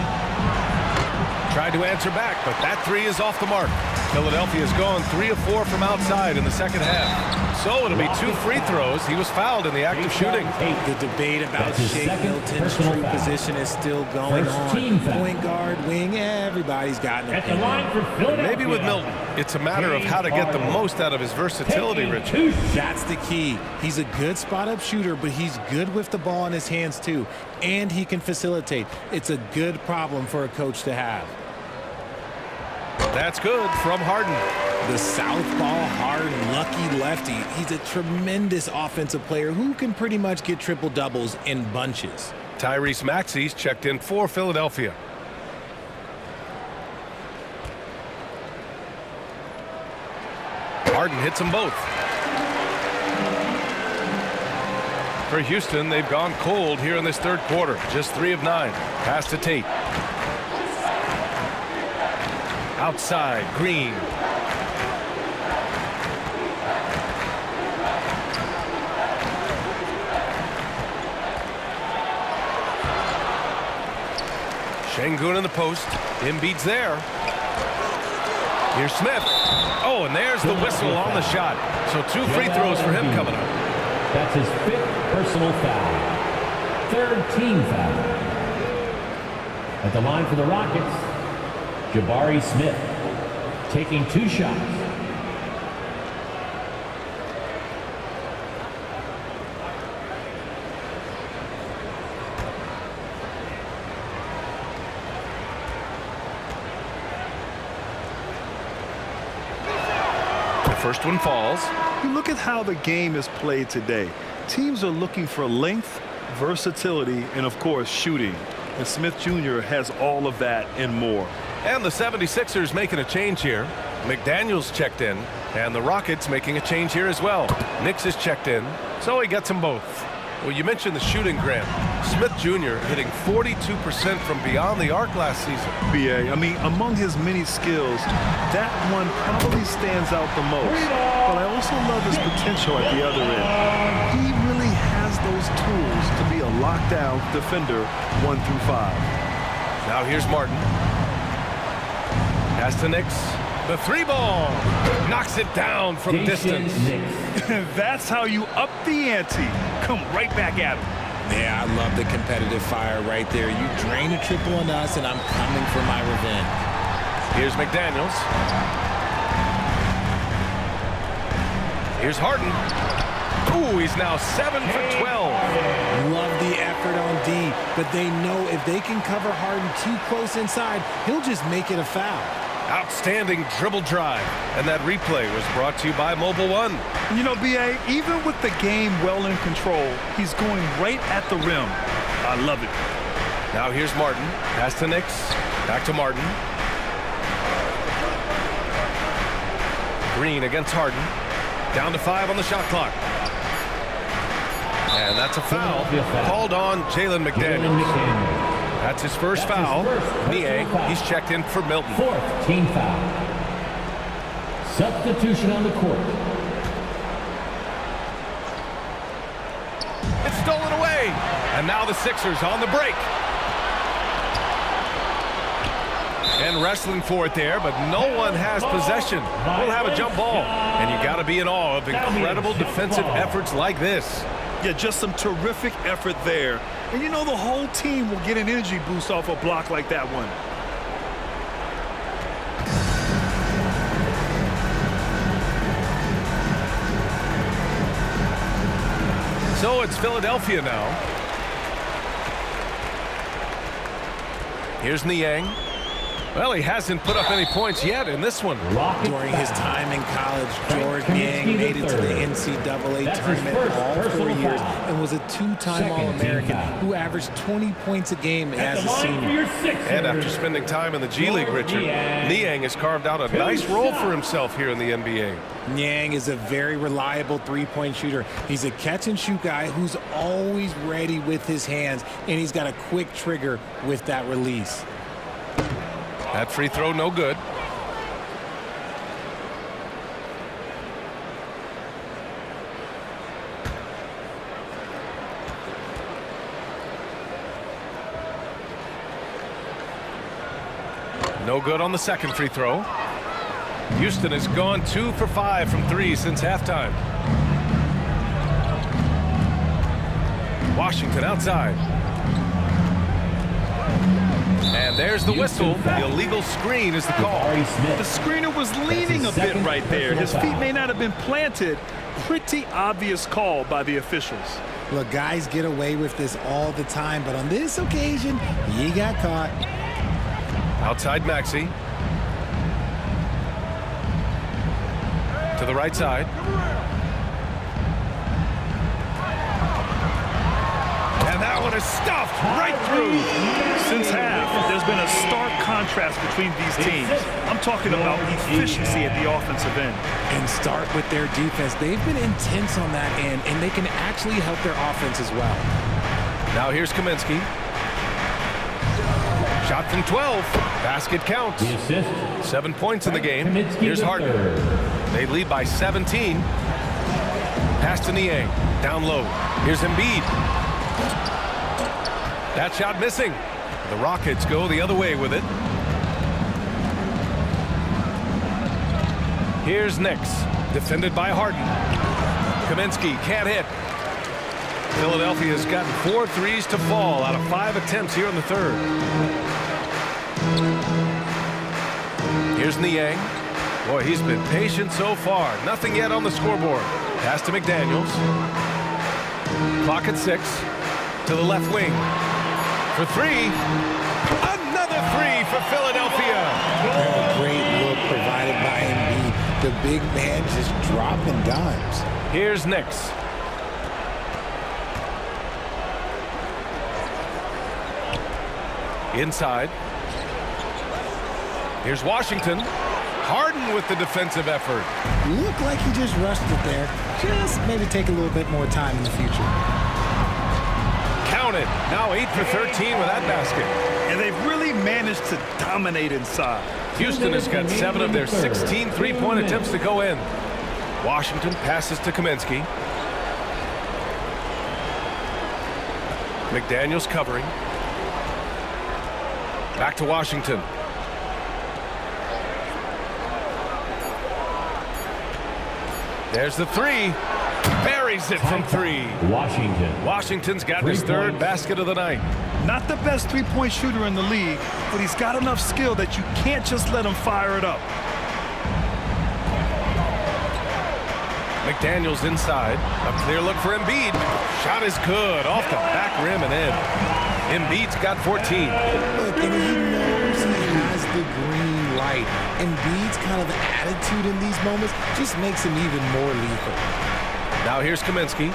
Tried to answer back, but that three is off the mark. Philadelphia's gone 3 of 4 from outside in the second half. So it'll be 2 free throws. He was fouled in the act of shooting. The debate about Shake Milton's true position is still going on. Point guard, wing, everybody's got an opinion. Maybe with Milton, it's a matter of how to get the most out of his versatility, Richard. That's the key. He's a good spot-up shooter, but he's good with the ball in his hands too. And he can facilitate. It's a good problem for a coach to have. That's good from Harden. The southpaw Harden, lucky lefty. He's a tremendous offensive player who can pretty much get triple-doubles in bunches. Tyrese Maxey's checked in for Philadelphia. Harden hits them both. For Houston, they've gone cold here in this third quarter. Just 3 of 9. Pass to Tate. Outside, Green. Şengün in the post. Embiid's there. Here's Smith. Oh, and there's the whistle on the shot. So 2 free throws for him coming up. That's his 5th personal foul. 3rd team foul. At the line for the Rockets, Jabari Smith taking 2 shots. The first one falls. You look at how the game is played today. Teams are looking for length, versatility, and of course shooting. And Smith Jr. has all of that and more. And the 76ers making a change here. McDaniels checked in, and the Rockets making a change here as well. Knicks is checked in, so he gets them both. Well, you mentioned the shooting, Grant. Smith Jr. hitting 42% from beyond the arc last season. BA, I mean, among his many skills, that one probably stands out the most. But I also love his potential at the other end. He really has those tools to be a lockdown defender 1 through 5. Now here's Martin. Pass to Knicks. The 3-ball knocks it down from distance. That's how you up the ante. Come right back at him. Yeah, I love the competitive fire right there. You drain a triple on us, and I'm coming for my revenge. Here's McDaniels. Here's Harden. Ooh, he's now 7 for 12. Love the effort on D, but they know if they can cover Harden too close inside, he'll just make it a foul. Outstanding dribble drive. And that replay was brought to you by Mobile One. You know, BA, even with the game well in control, he's going right at the rim. I love it. Now here's Martin. Pass to Knicks. Back to Martin. Green against Harden. Down to 5 on the shot clock. And that's a foul called on Jaylen McDaniels. That's his first foul. Niang, he's checked in for Milton. 4th team foul. Substitution on the court. It's stolen away. And now the Sixers on the break. And wrestling for it there, but no one has possession. We'll have a jump ball. And you got to be in awe of incredible defensive efforts like this. Yeah, just some terrific effort there. And you know the whole team will get an energy boost off a block like that one. So it's Philadelphia now. Here's Niang. Well, he hasn't put up any points yet in this one. During his time in college, George Niang made it to the NCAA tournament all 4 years and was a 2-time All-American who averaged 20 points a game as a senior. And after spending time in the G League, Richard, Niang has carved out a nice role for himself here in the NBA. Niang is a very reliable three-point shooter. He's a catch-and-shoot guy who's always ready with his hands, and he's got a quick trigger with that release. That free throw no good. No good on the second free throw. Houston has gone 2 for 5 from 3 since halftime. Washington outside. And there's the whistle. The illegal screen is the call. The screener was leaning a bit right there. His feet may not have been planted. Pretty obvious call by the officials. Look, guys get away with this all the time, but on this occasion, he got caught. Outside Maxey. To the right side. And that one is stuffed right through. Since half, there's been a stark contrast between these teams. I'm talking about efficiency at the offensive end. And start with their defense. They've been intense on that end, and they can actually help their offense as well. Now here's Kaminsky. Shot from 12. Basket counts. The assist. 7 points in the game. Here's Harden. They lead by 17. Pass to Niang. Down low. Here's Embiid. That shot missing. The Rockets go the other way with it. Here's Knicks. Defended by Harden. Kaminsky can't hit. Philadelphia's gotten 4 threes to fall out of 5 attempts here in the third. Here's Niang. Boy, he's been patient so far. Nothing yet on the scoreboard. Pass to McDaniels. Clock at 6. To the left wing. For 3. Another 3 for Philadelphia. A great look provided by Embiid. The big man just dropping dimes. Here's Knicks. Inside. Here's Washington. Harden with the defensive effort. Looked like he just rushed it there. Just maybe take a little bit more time in the future. Counted. Now 8 for 13 with that basket. And they've really managed to dominate inside. Houston has got 7 of their 16 three-point attempts to go in. Washington passes to Kaminsky. McDaniels covering. Back to Washington. There's the 3. Buries it from 3. Washington's got his third basket of the night. Not the best three-point shooter in the league, but he's got enough skill that you can't just let him fire it up. McDaniels inside. A clear look for Embiid. Shot is good. Off the back rim and in. Embiid's got 14. Look, and he knows he has the green light. Embiid's kind of attitude in these moments just makes him even more lethal. Now here's Kaminsky.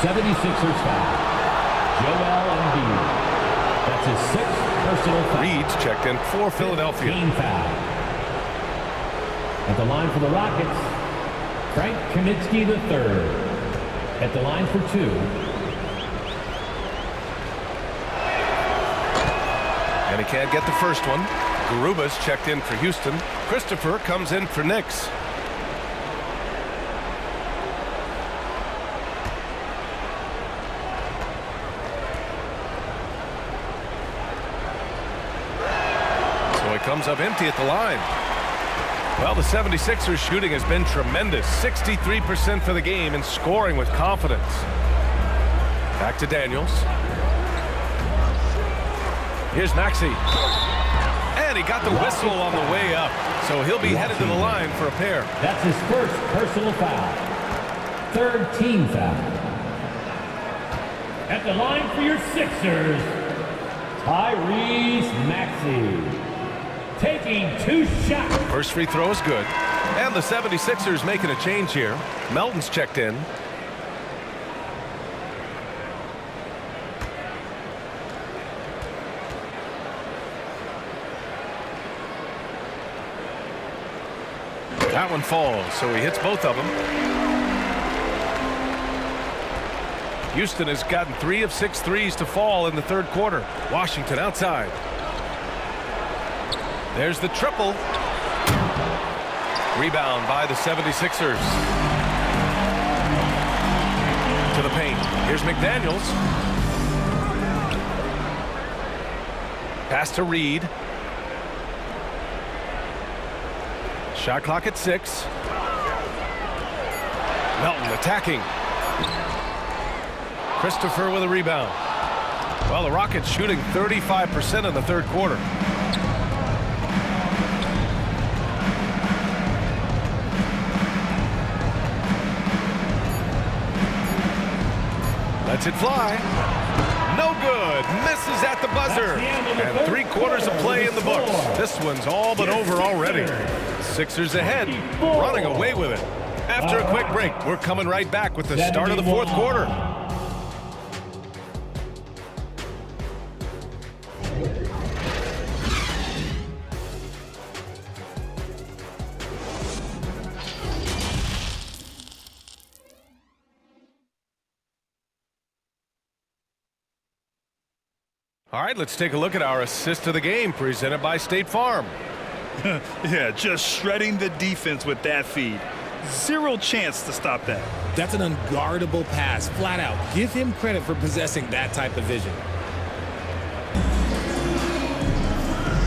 76ers foul. Joel Embiid. That's his 6th personal foul. Reed's checked in for Philadelphia. Team foul. At the line for the Rockets, Frank Kaminsky III. At the line for 2. And he can't get the first one. Garuba's checked in for Houston. Christopher comes in for Knicks. So he comes up empty at the line. Well, the 76ers shooting has been tremendous. 63% for the game and scoring with confidence. Back to Daniels. Here's Maxey. And he got the whistle on the way up. So he'll be headed to the line for a pair. That's his first personal foul. 3rd team foul. At the line for your Sixers, Tyrese Maxey. Taking 2 shots. First free throw is good. And the 76ers making a change here. Melton's checked in. That one falls, so he hits both of them. Houston has gotten 3 of 6 threes to fall in the third quarter. Washington outside. There's the triple. Rebound by the 76ers. To the paint. Here's McDaniels. Pass to Reed. Shot clock at 6. Melton attacking. Christopher with a rebound. Well, the Rockets shooting 35% in the third quarter. Lets it fly. No good. Misses at the buzzer. And 3 quarters of play in the books. This one's all but over already. Sixers ahead, running away with it. After a quick break, we're coming right back with the start of the fourth quarter. All right, let's take a look at our assist of the game presented by State Farm. Yeah, just shredding the defense with that feed. Zero chance to stop that. That's an unguardable pass, flat out. Give him credit for possessing that type of vision.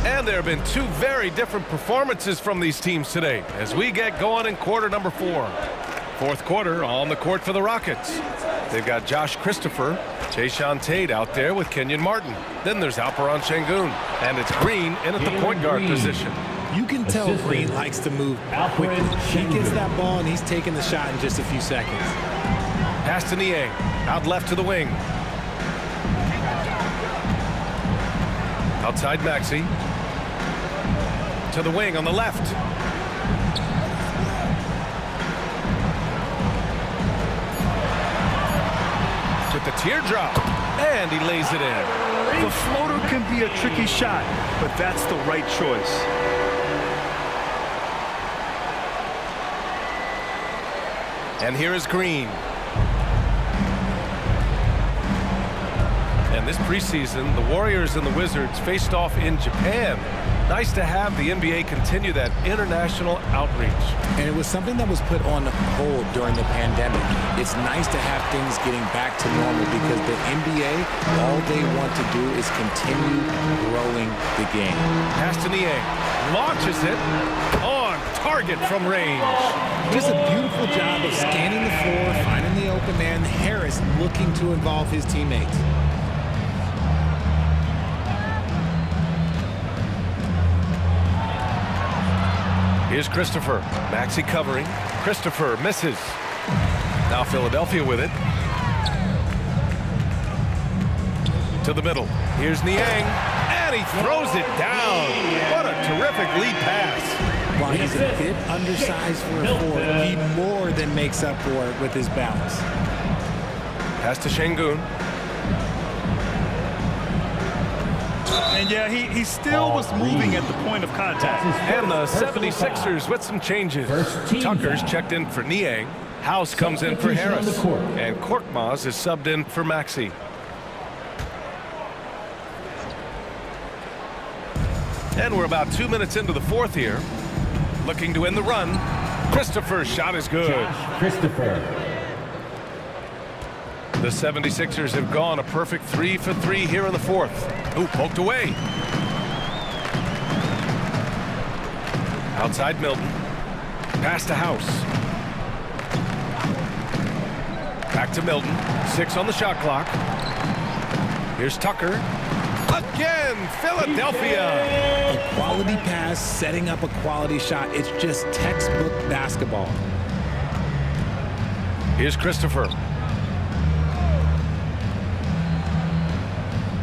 And there have been 2 very different performances from these teams today as we get going in quarter number 4. Fourth quarter on the court for the Rockets. They've got Josh Christopher, Tayshaun Tate out there with Kenyon Martin. Then there's Alperon Şengün, and it's Green in at the point guard position. You can tell Green likes to move quickly. He gets that ball, and he's taking the shot in just a few seconds. Pass to Niang, out left to the wing. Outside Maxey. To the wing on the left. With the teardrop, and he lays it in. The floater can be a tricky shot, but that's the right choice. And here is Green. And this preseason, the Warriors and the Wizards faced off in Japan. Nice to have the NBA continue that international outreach. And it was something that was put on hold during the pandemic. It's nice to have things getting back to normal because the NBA, all they want to do is continue growing the game. Pass to Niang. Launches it on target from range. Just a beautiful job of scanning the floor, finding the open man. Harris looking to involve his teammates. Here's Christopher. Maxey covering. Christopher misses. Now Philadelphia with it. To the middle. Here's Niang. And he throws it down. What a terrific lead pass. While he's a bit undersized for a forward, he more than makes up for it with his balance. Pass to Şengün. And yeah, he still was moving at the point of contact. And the 76ers with some changes. Tucker's checked in for Niang. House comes in for Harris. And Korkmaz is subbed in for Maxey. And we're about 2 minutes into the fourth here. Looking to end the run. Christopher's shot is good. Christopher. The 76ers have gone a perfect 3 for 3 here in the fourth. Ooh, poked away. Outside Milton. Pass to House. Back to Milton. 6 on the shot clock. Here's Tucker. Again, Philadelphia. A quality pass, setting up a quality shot. It's just textbook basketball. Here's Christopher.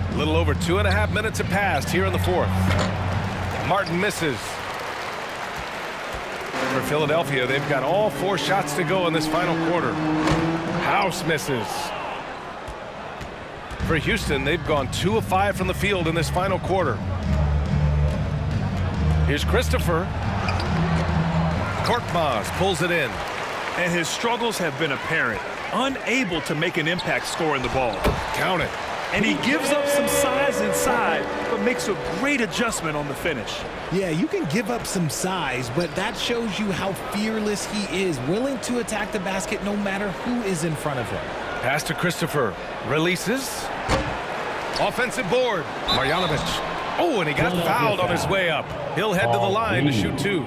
A little over 2.5 minutes have passed here in the fourth. Martin misses. For Philadelphia, they've got all 4 shots to go in this final quarter. House misses. For Houston, they've gone 2 of 5 from the field in this final quarter. Here's Christopher. Korkmaz pulls it in. And his struggles have been apparent. Unable to make an impact scoring the ball. Count it. And he gives up some size inside, but makes a great adjustment on the finish. Yeah, you can give up some size, but that shows you how fearless he is, willing to attack the basket no matter who is in front of him. Pass to Christopher. Releases. Offensive board. Marjanovic. Oh, and he got fouled on his way up. He'll head to the line to shoot 2.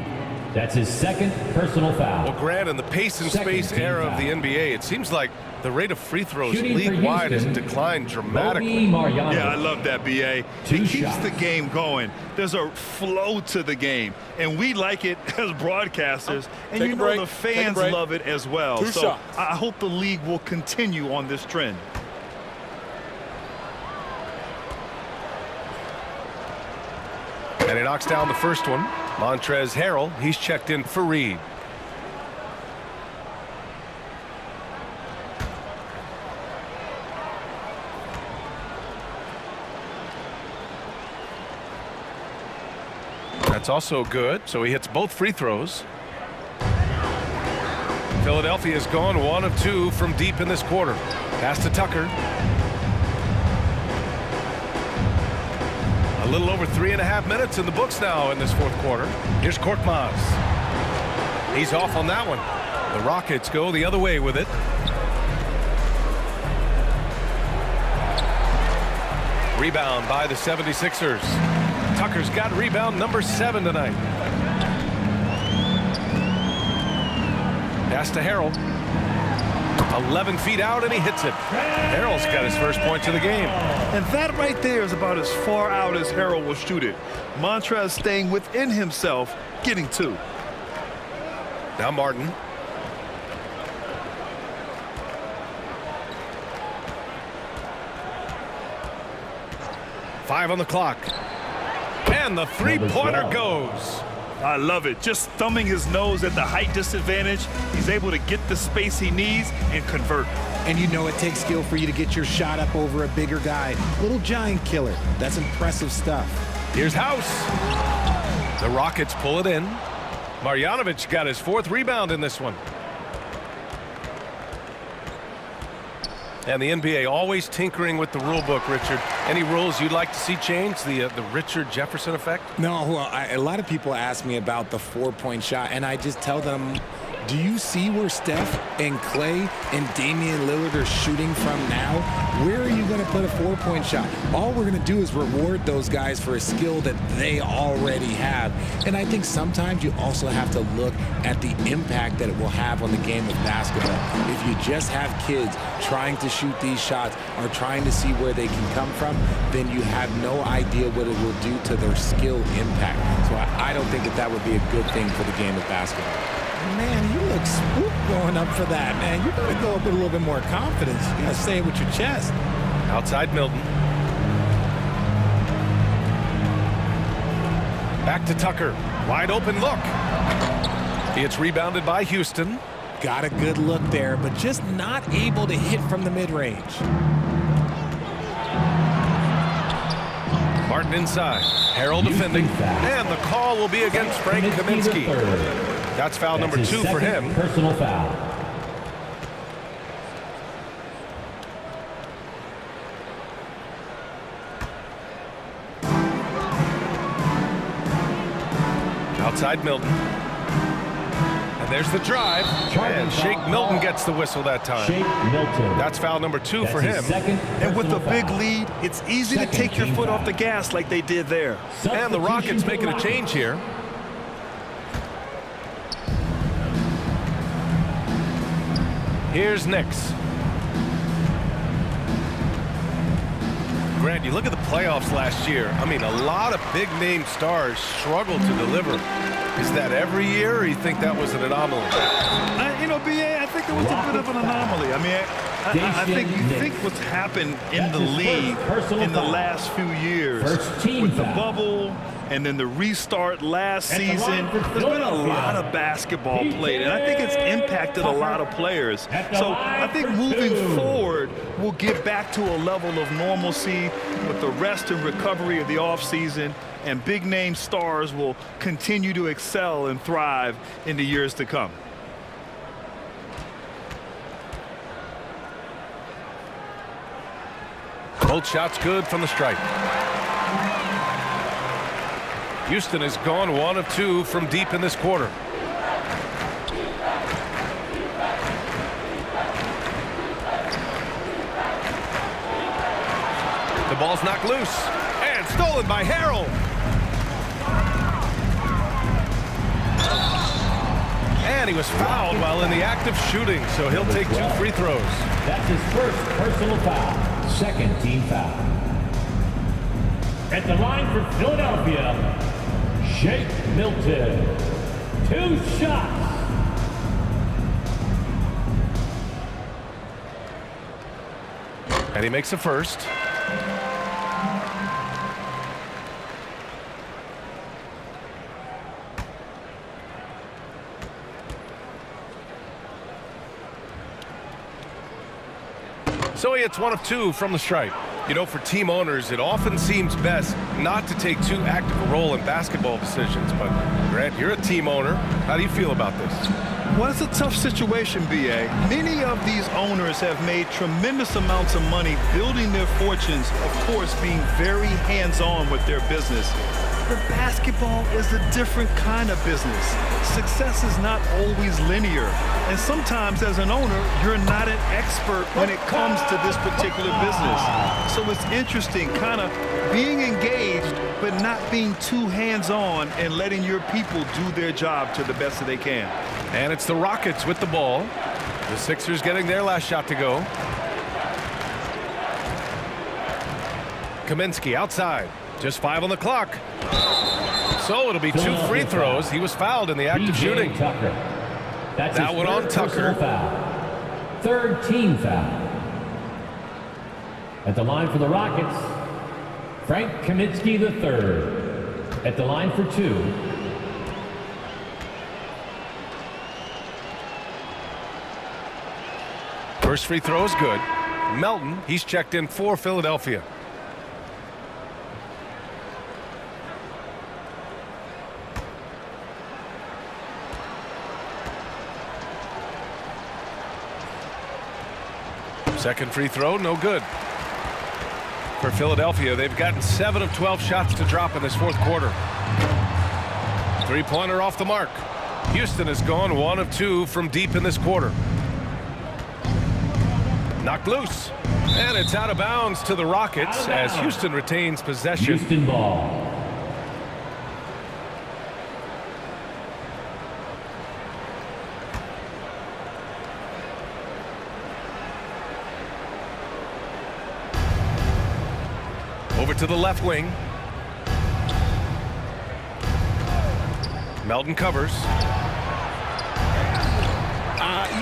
That's his second personal foul. Well, Grant, in the pace and space era of the NBA, it seems like the rate of free throws league-wide has declined dramatically. Yeah, I love that, B.A. It keeps the game going. There's a flow to the game, and we like it as broadcasters, and you know the fans love it as well. So I hope the league will continue on this trend. And he knocks down the first one. Montrezl Harrell, he's checked in for Reed. That's also good, so he hits both free throws. Philadelphia has gone 1 of 2 from deep in this quarter. Pass to Tucker. A little over 3.5 minutes in the books now in this fourth quarter. Here's Korkmaz. He's off on that one. The Rockets go the other way with it. Rebound by the 76ers. Tucker's got rebound number 7 tonight. Pass to Harrell. 11 feet out, and he hits it. Harrell's got his first points of the game. And that right there is about as far out as Harrell will shoot it. Montrezl staying within himself, getting 2. Now Martin. Five on the clock. And the three-pointer goes. I love it. Just thumbing his nose at the height disadvantage. He's able to get the space he needs and convert. And you know it takes skill for you to get your shot up over a bigger guy. Little giant killer. That's impressive stuff. Here's House. The Rockets pull it in. Marjanovic got his 4th rebound in this one. And the NBA always tinkering with the rule book, Richard. Any rules you'd like to see changed? The Richard Jefferson effect? No, well, a lot of people ask me about the 4-point shot, and I just tell them, do you see where Steph and Clay and Damian Lillard are shooting from now? Where are you going to put a 4-point shot? All we're going to do is reward those guys for a skill that they already have. And I think sometimes you also have to look at the impact that it will have on the game of basketball. If you just have kids trying to shoot these shots or trying to see where they can come from, then you have no idea what it will do to their skill impact. So I don't think that would be a good thing for the game of basketball. Man, you look spooked going up for that, man. You gotta go up with a little bit more confidence. You gotta say it with your chest. Outside Milton. Back to Tucker. Wide open look. It's rebounded by Houston. Got a good look there, but just not able to hit from the mid-range. Martin inside. Harrell defending. And the call will be against Frank Kaminsky. That's foul number 2 for him. Personal foul. Outside Milton. And there's the drive. And Shake Milton gets the whistle that time. Shake Milton. That's foul number 2 for him. And with a big lead, it's easy to take your foot off the gas like they did there. And the Rockets making a change here. Here's Knicks. Grant, you look at the playoffs last year. I mean, a lot of big-name stars struggled to deliver. Is that every year, or you think that was an anomaly? You know, B.A., I think it was a bit of an anomaly. I mean, I think you think what's happened in the league in the last few years with the bubble and then the restart last season, there's been a lot of basketball played, and I think it's impacted a lot of players. So I think moving forward, we'll get back to a level of normalcy with the rest and recovery of the offseason, and big-name stars will continue to excel and thrive in the years to come. Both shots good from the stripe. Houston has gone 1 of 2 from deep in this quarter. The ball's knocked loose. And Stolen by Harrell. And he was fouled while in the act of shooting, so he'll take 2 free throws. That's his first personal foul. Second team foul. At the line for Philadelphia, Shake Milton. 2 shots. And he makes a first. So he hits 1 of 2 from the stripe. You know, for team owners, it often seems best not to take too active a role in basketball decisions. But, Grant, you're a team owner. How do you feel about this? Well, it's a tough situation, B.A. Many of these owners have made tremendous amounts of money building their fortunes, of course, being very hands-on with their business. But basketball is a different kind of business. Success is not always linear. And sometimes as an owner, you're not an expert when it comes to this particular business. So it's interesting kind of being engaged, but not being too hands-on and letting your people do their job to the best that they can. And it's the Rockets with the ball. The Sixers getting their last shot to go. Kaminsky outside. Just 5 on the clock. So it'll be 2 free throws. He was fouled in the act of shooting. Tucker. That's that one on Tucker. Foul. Third team foul. At the line for the Rockets, Frank Kaminsky III. At the line for 2. First free throw is good. Melton, he's checked in for Philadelphia. Second free throw, no good. For Philadelphia, they've gotten 7 of 12 shots to drop in this 4th quarter. 3-pointer off the mark. Houston has gone 1 of 2 from deep in this quarter. Knocked loose. And it's out of bounds to the Rockets as Houston retains possession. Houston ball. Over to the left wing. Melton covers.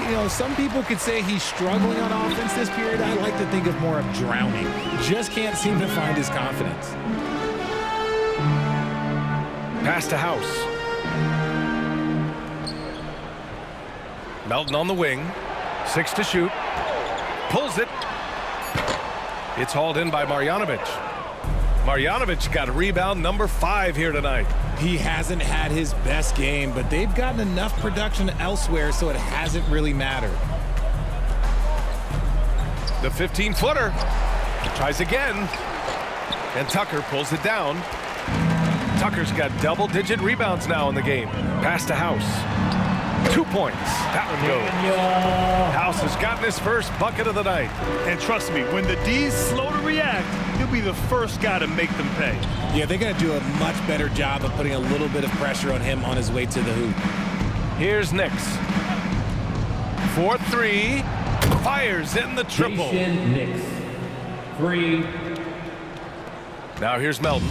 You know, some people could say he's struggling on offense this period. I like to think of more of drowning. Just can't seem to find his confidence. Pass to House. Melton on the wing. 6 to shoot. Pulls it. It's hauled in by Marjanovic. Marjanovic got a rebound number 5 here tonight. He hasn't had his best game, but they've gotten enough production elsewhere, so it hasn't really mattered. The 15-footer tries again, and Tucker pulls it down. Tucker's got double-digit rebounds now in the game. Pass to House. 2 points. That one goes. House has gotten his first bucket of the night. And trust me, when the D's slow to react, he'll be the first guy to make them pay. Yeah, they're going to do a much better job of putting a little bit of pressure on him on his way to the hoop. Here's Nix. 4-3. Fires in the triple. Nix. 3. Now here's Melton.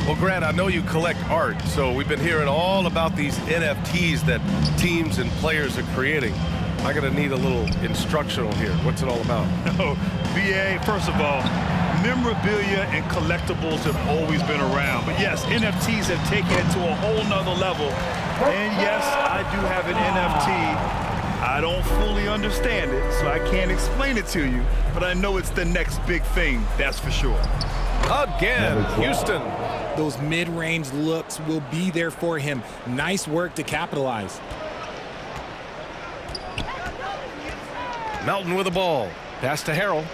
Well, Grant, I know you collect art, so we've been hearing all about these NFTs that teams and players are creating. I'm going to need a little instructional here. What's it all about? Oh, BA, first of all, memorabilia and collectibles have always been around. But yes, NFTs have taken it to a whole nother level. And yes, I do have an NFT. I don't fully understand it, so I can't explain it to you. But I know it's the next big thing, that's for sure. Again, Houston. Those mid-range looks will be there for him. Nice work to capitalize. Melton with the ball. Pass to Harrell.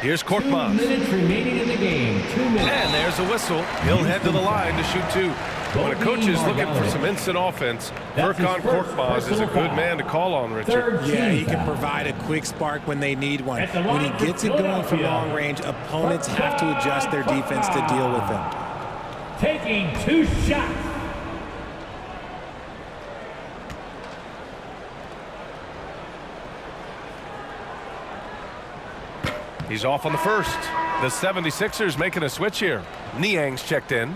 Here's 2 Korkmaz. minutes remaining in the game. 2 minutes. And there's a whistle. He'll head to the line to shoot 2. When a coach is looking for some instant offense, Furkan Korkmaz is a good man to call on, Richard. Yeah, he can provide a quick spark when they need one. When he gets it going from long range, opponents have to adjust their defense to deal with him. Taking 2 shots. He's off on the first. The 76ers making a switch here. Niang's checked in.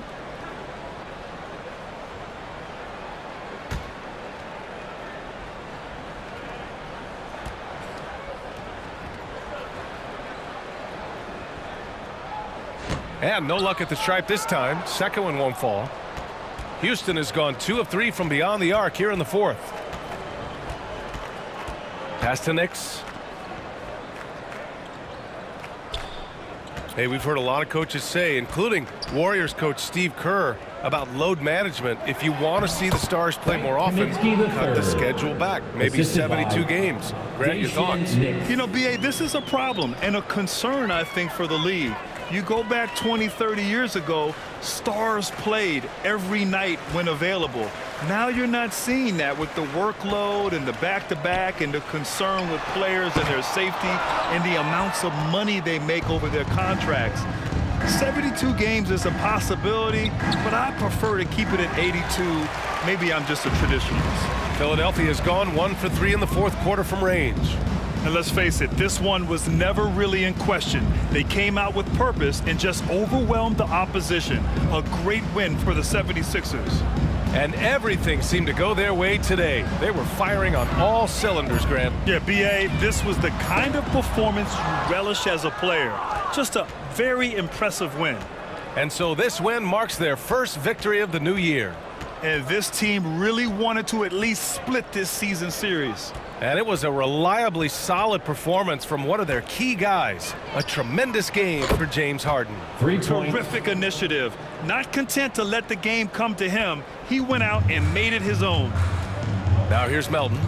And no luck at the stripe this time. Second one won't fall. Houston has gone 2 of 3 from beyond the arc here in the fourth. Pass to Knicks. Hey, we've heard a lot of coaches say, including Warriors coach Steve Kerr, about load management. If you want to see the Stars play more often, cut the schedule back. Maybe 72 games. Grant, your thoughts? You know, B.A., this is a problem and a concern, I think, for the league. You go back 20, 30 years ago, stars played every night when available. Now you're not seeing that with the workload and the back-to-back and the concern with players and their safety and the amounts of money they make over their contracts. 72 games is a possibility, but I prefer to keep it at 82. Maybe I'm just a traditionalist. Philadelphia has gone 1 for 3 in the fourth quarter from range. And let's face it, this one was never really in question. They came out with purpose and just overwhelmed the opposition. A great win for the 76ers. And everything seemed to go their way today. They were firing on all cylinders, Grant. Yeah, B.A., this was the kind of performance you relish as a player. Just a very impressive win. And so this win marks their first victory of the new year. And this team really wanted to at least split this season series. And it was a reliably solid performance from one of their key guys. A tremendous game for James Harden. Terrific initiative. Not content to let the game come to him, he went out and made it his own. Now here's Melton.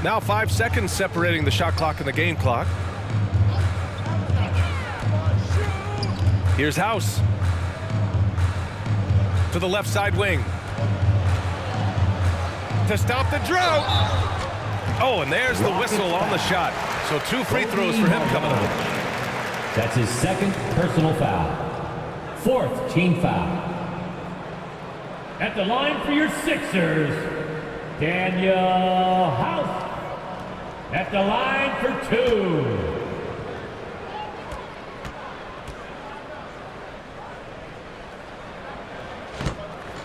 Now 5 seconds separating the shot clock and the game clock. Here's House. To the left side wing. To stop the drought. Oh, and there's the whistle on the shot. So 2 free throws for him coming up. That's his second personal foul. 4th team foul. At the line for your Sixers, Daniel House. At the line for 2.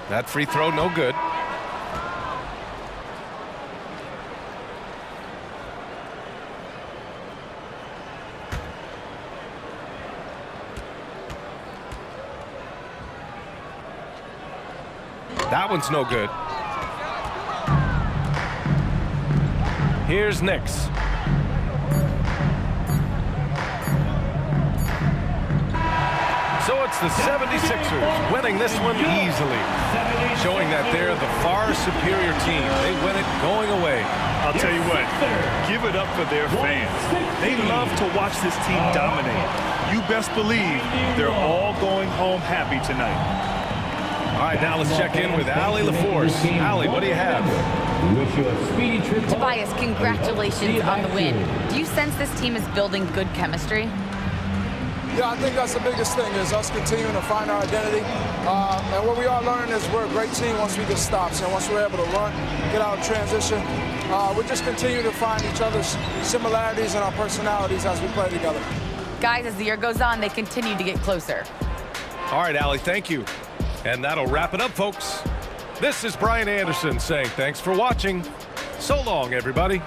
That free throw no good. That one's no good. Here's Knicks. So it's the 76ers winning this one easily, showing that they're the far superior team. They win it going away. I'll tell you what, give it up for their fans. They love to watch this team dominate. You best believe they're all going home happy tonight. All right, now let's check in with Allie LaForce. Allie, what do you have? We wish you a speedy trip. Tobias, congratulations on the win. Do you sense this team is building good chemistry? Yeah, I think that's the biggest thing is us continuing to find our identity. And what we are learning is we're a great team once we get stops. And once we're able to run, get out of transition, we just continue to find each other's similarities and our personalities as we play together. Guys, as the year goes on, they continue to get closer. All right, Allie, thank you. And that'll wrap it up, folks. This is Brian Anderson saying thanks for watching. So long, everybody.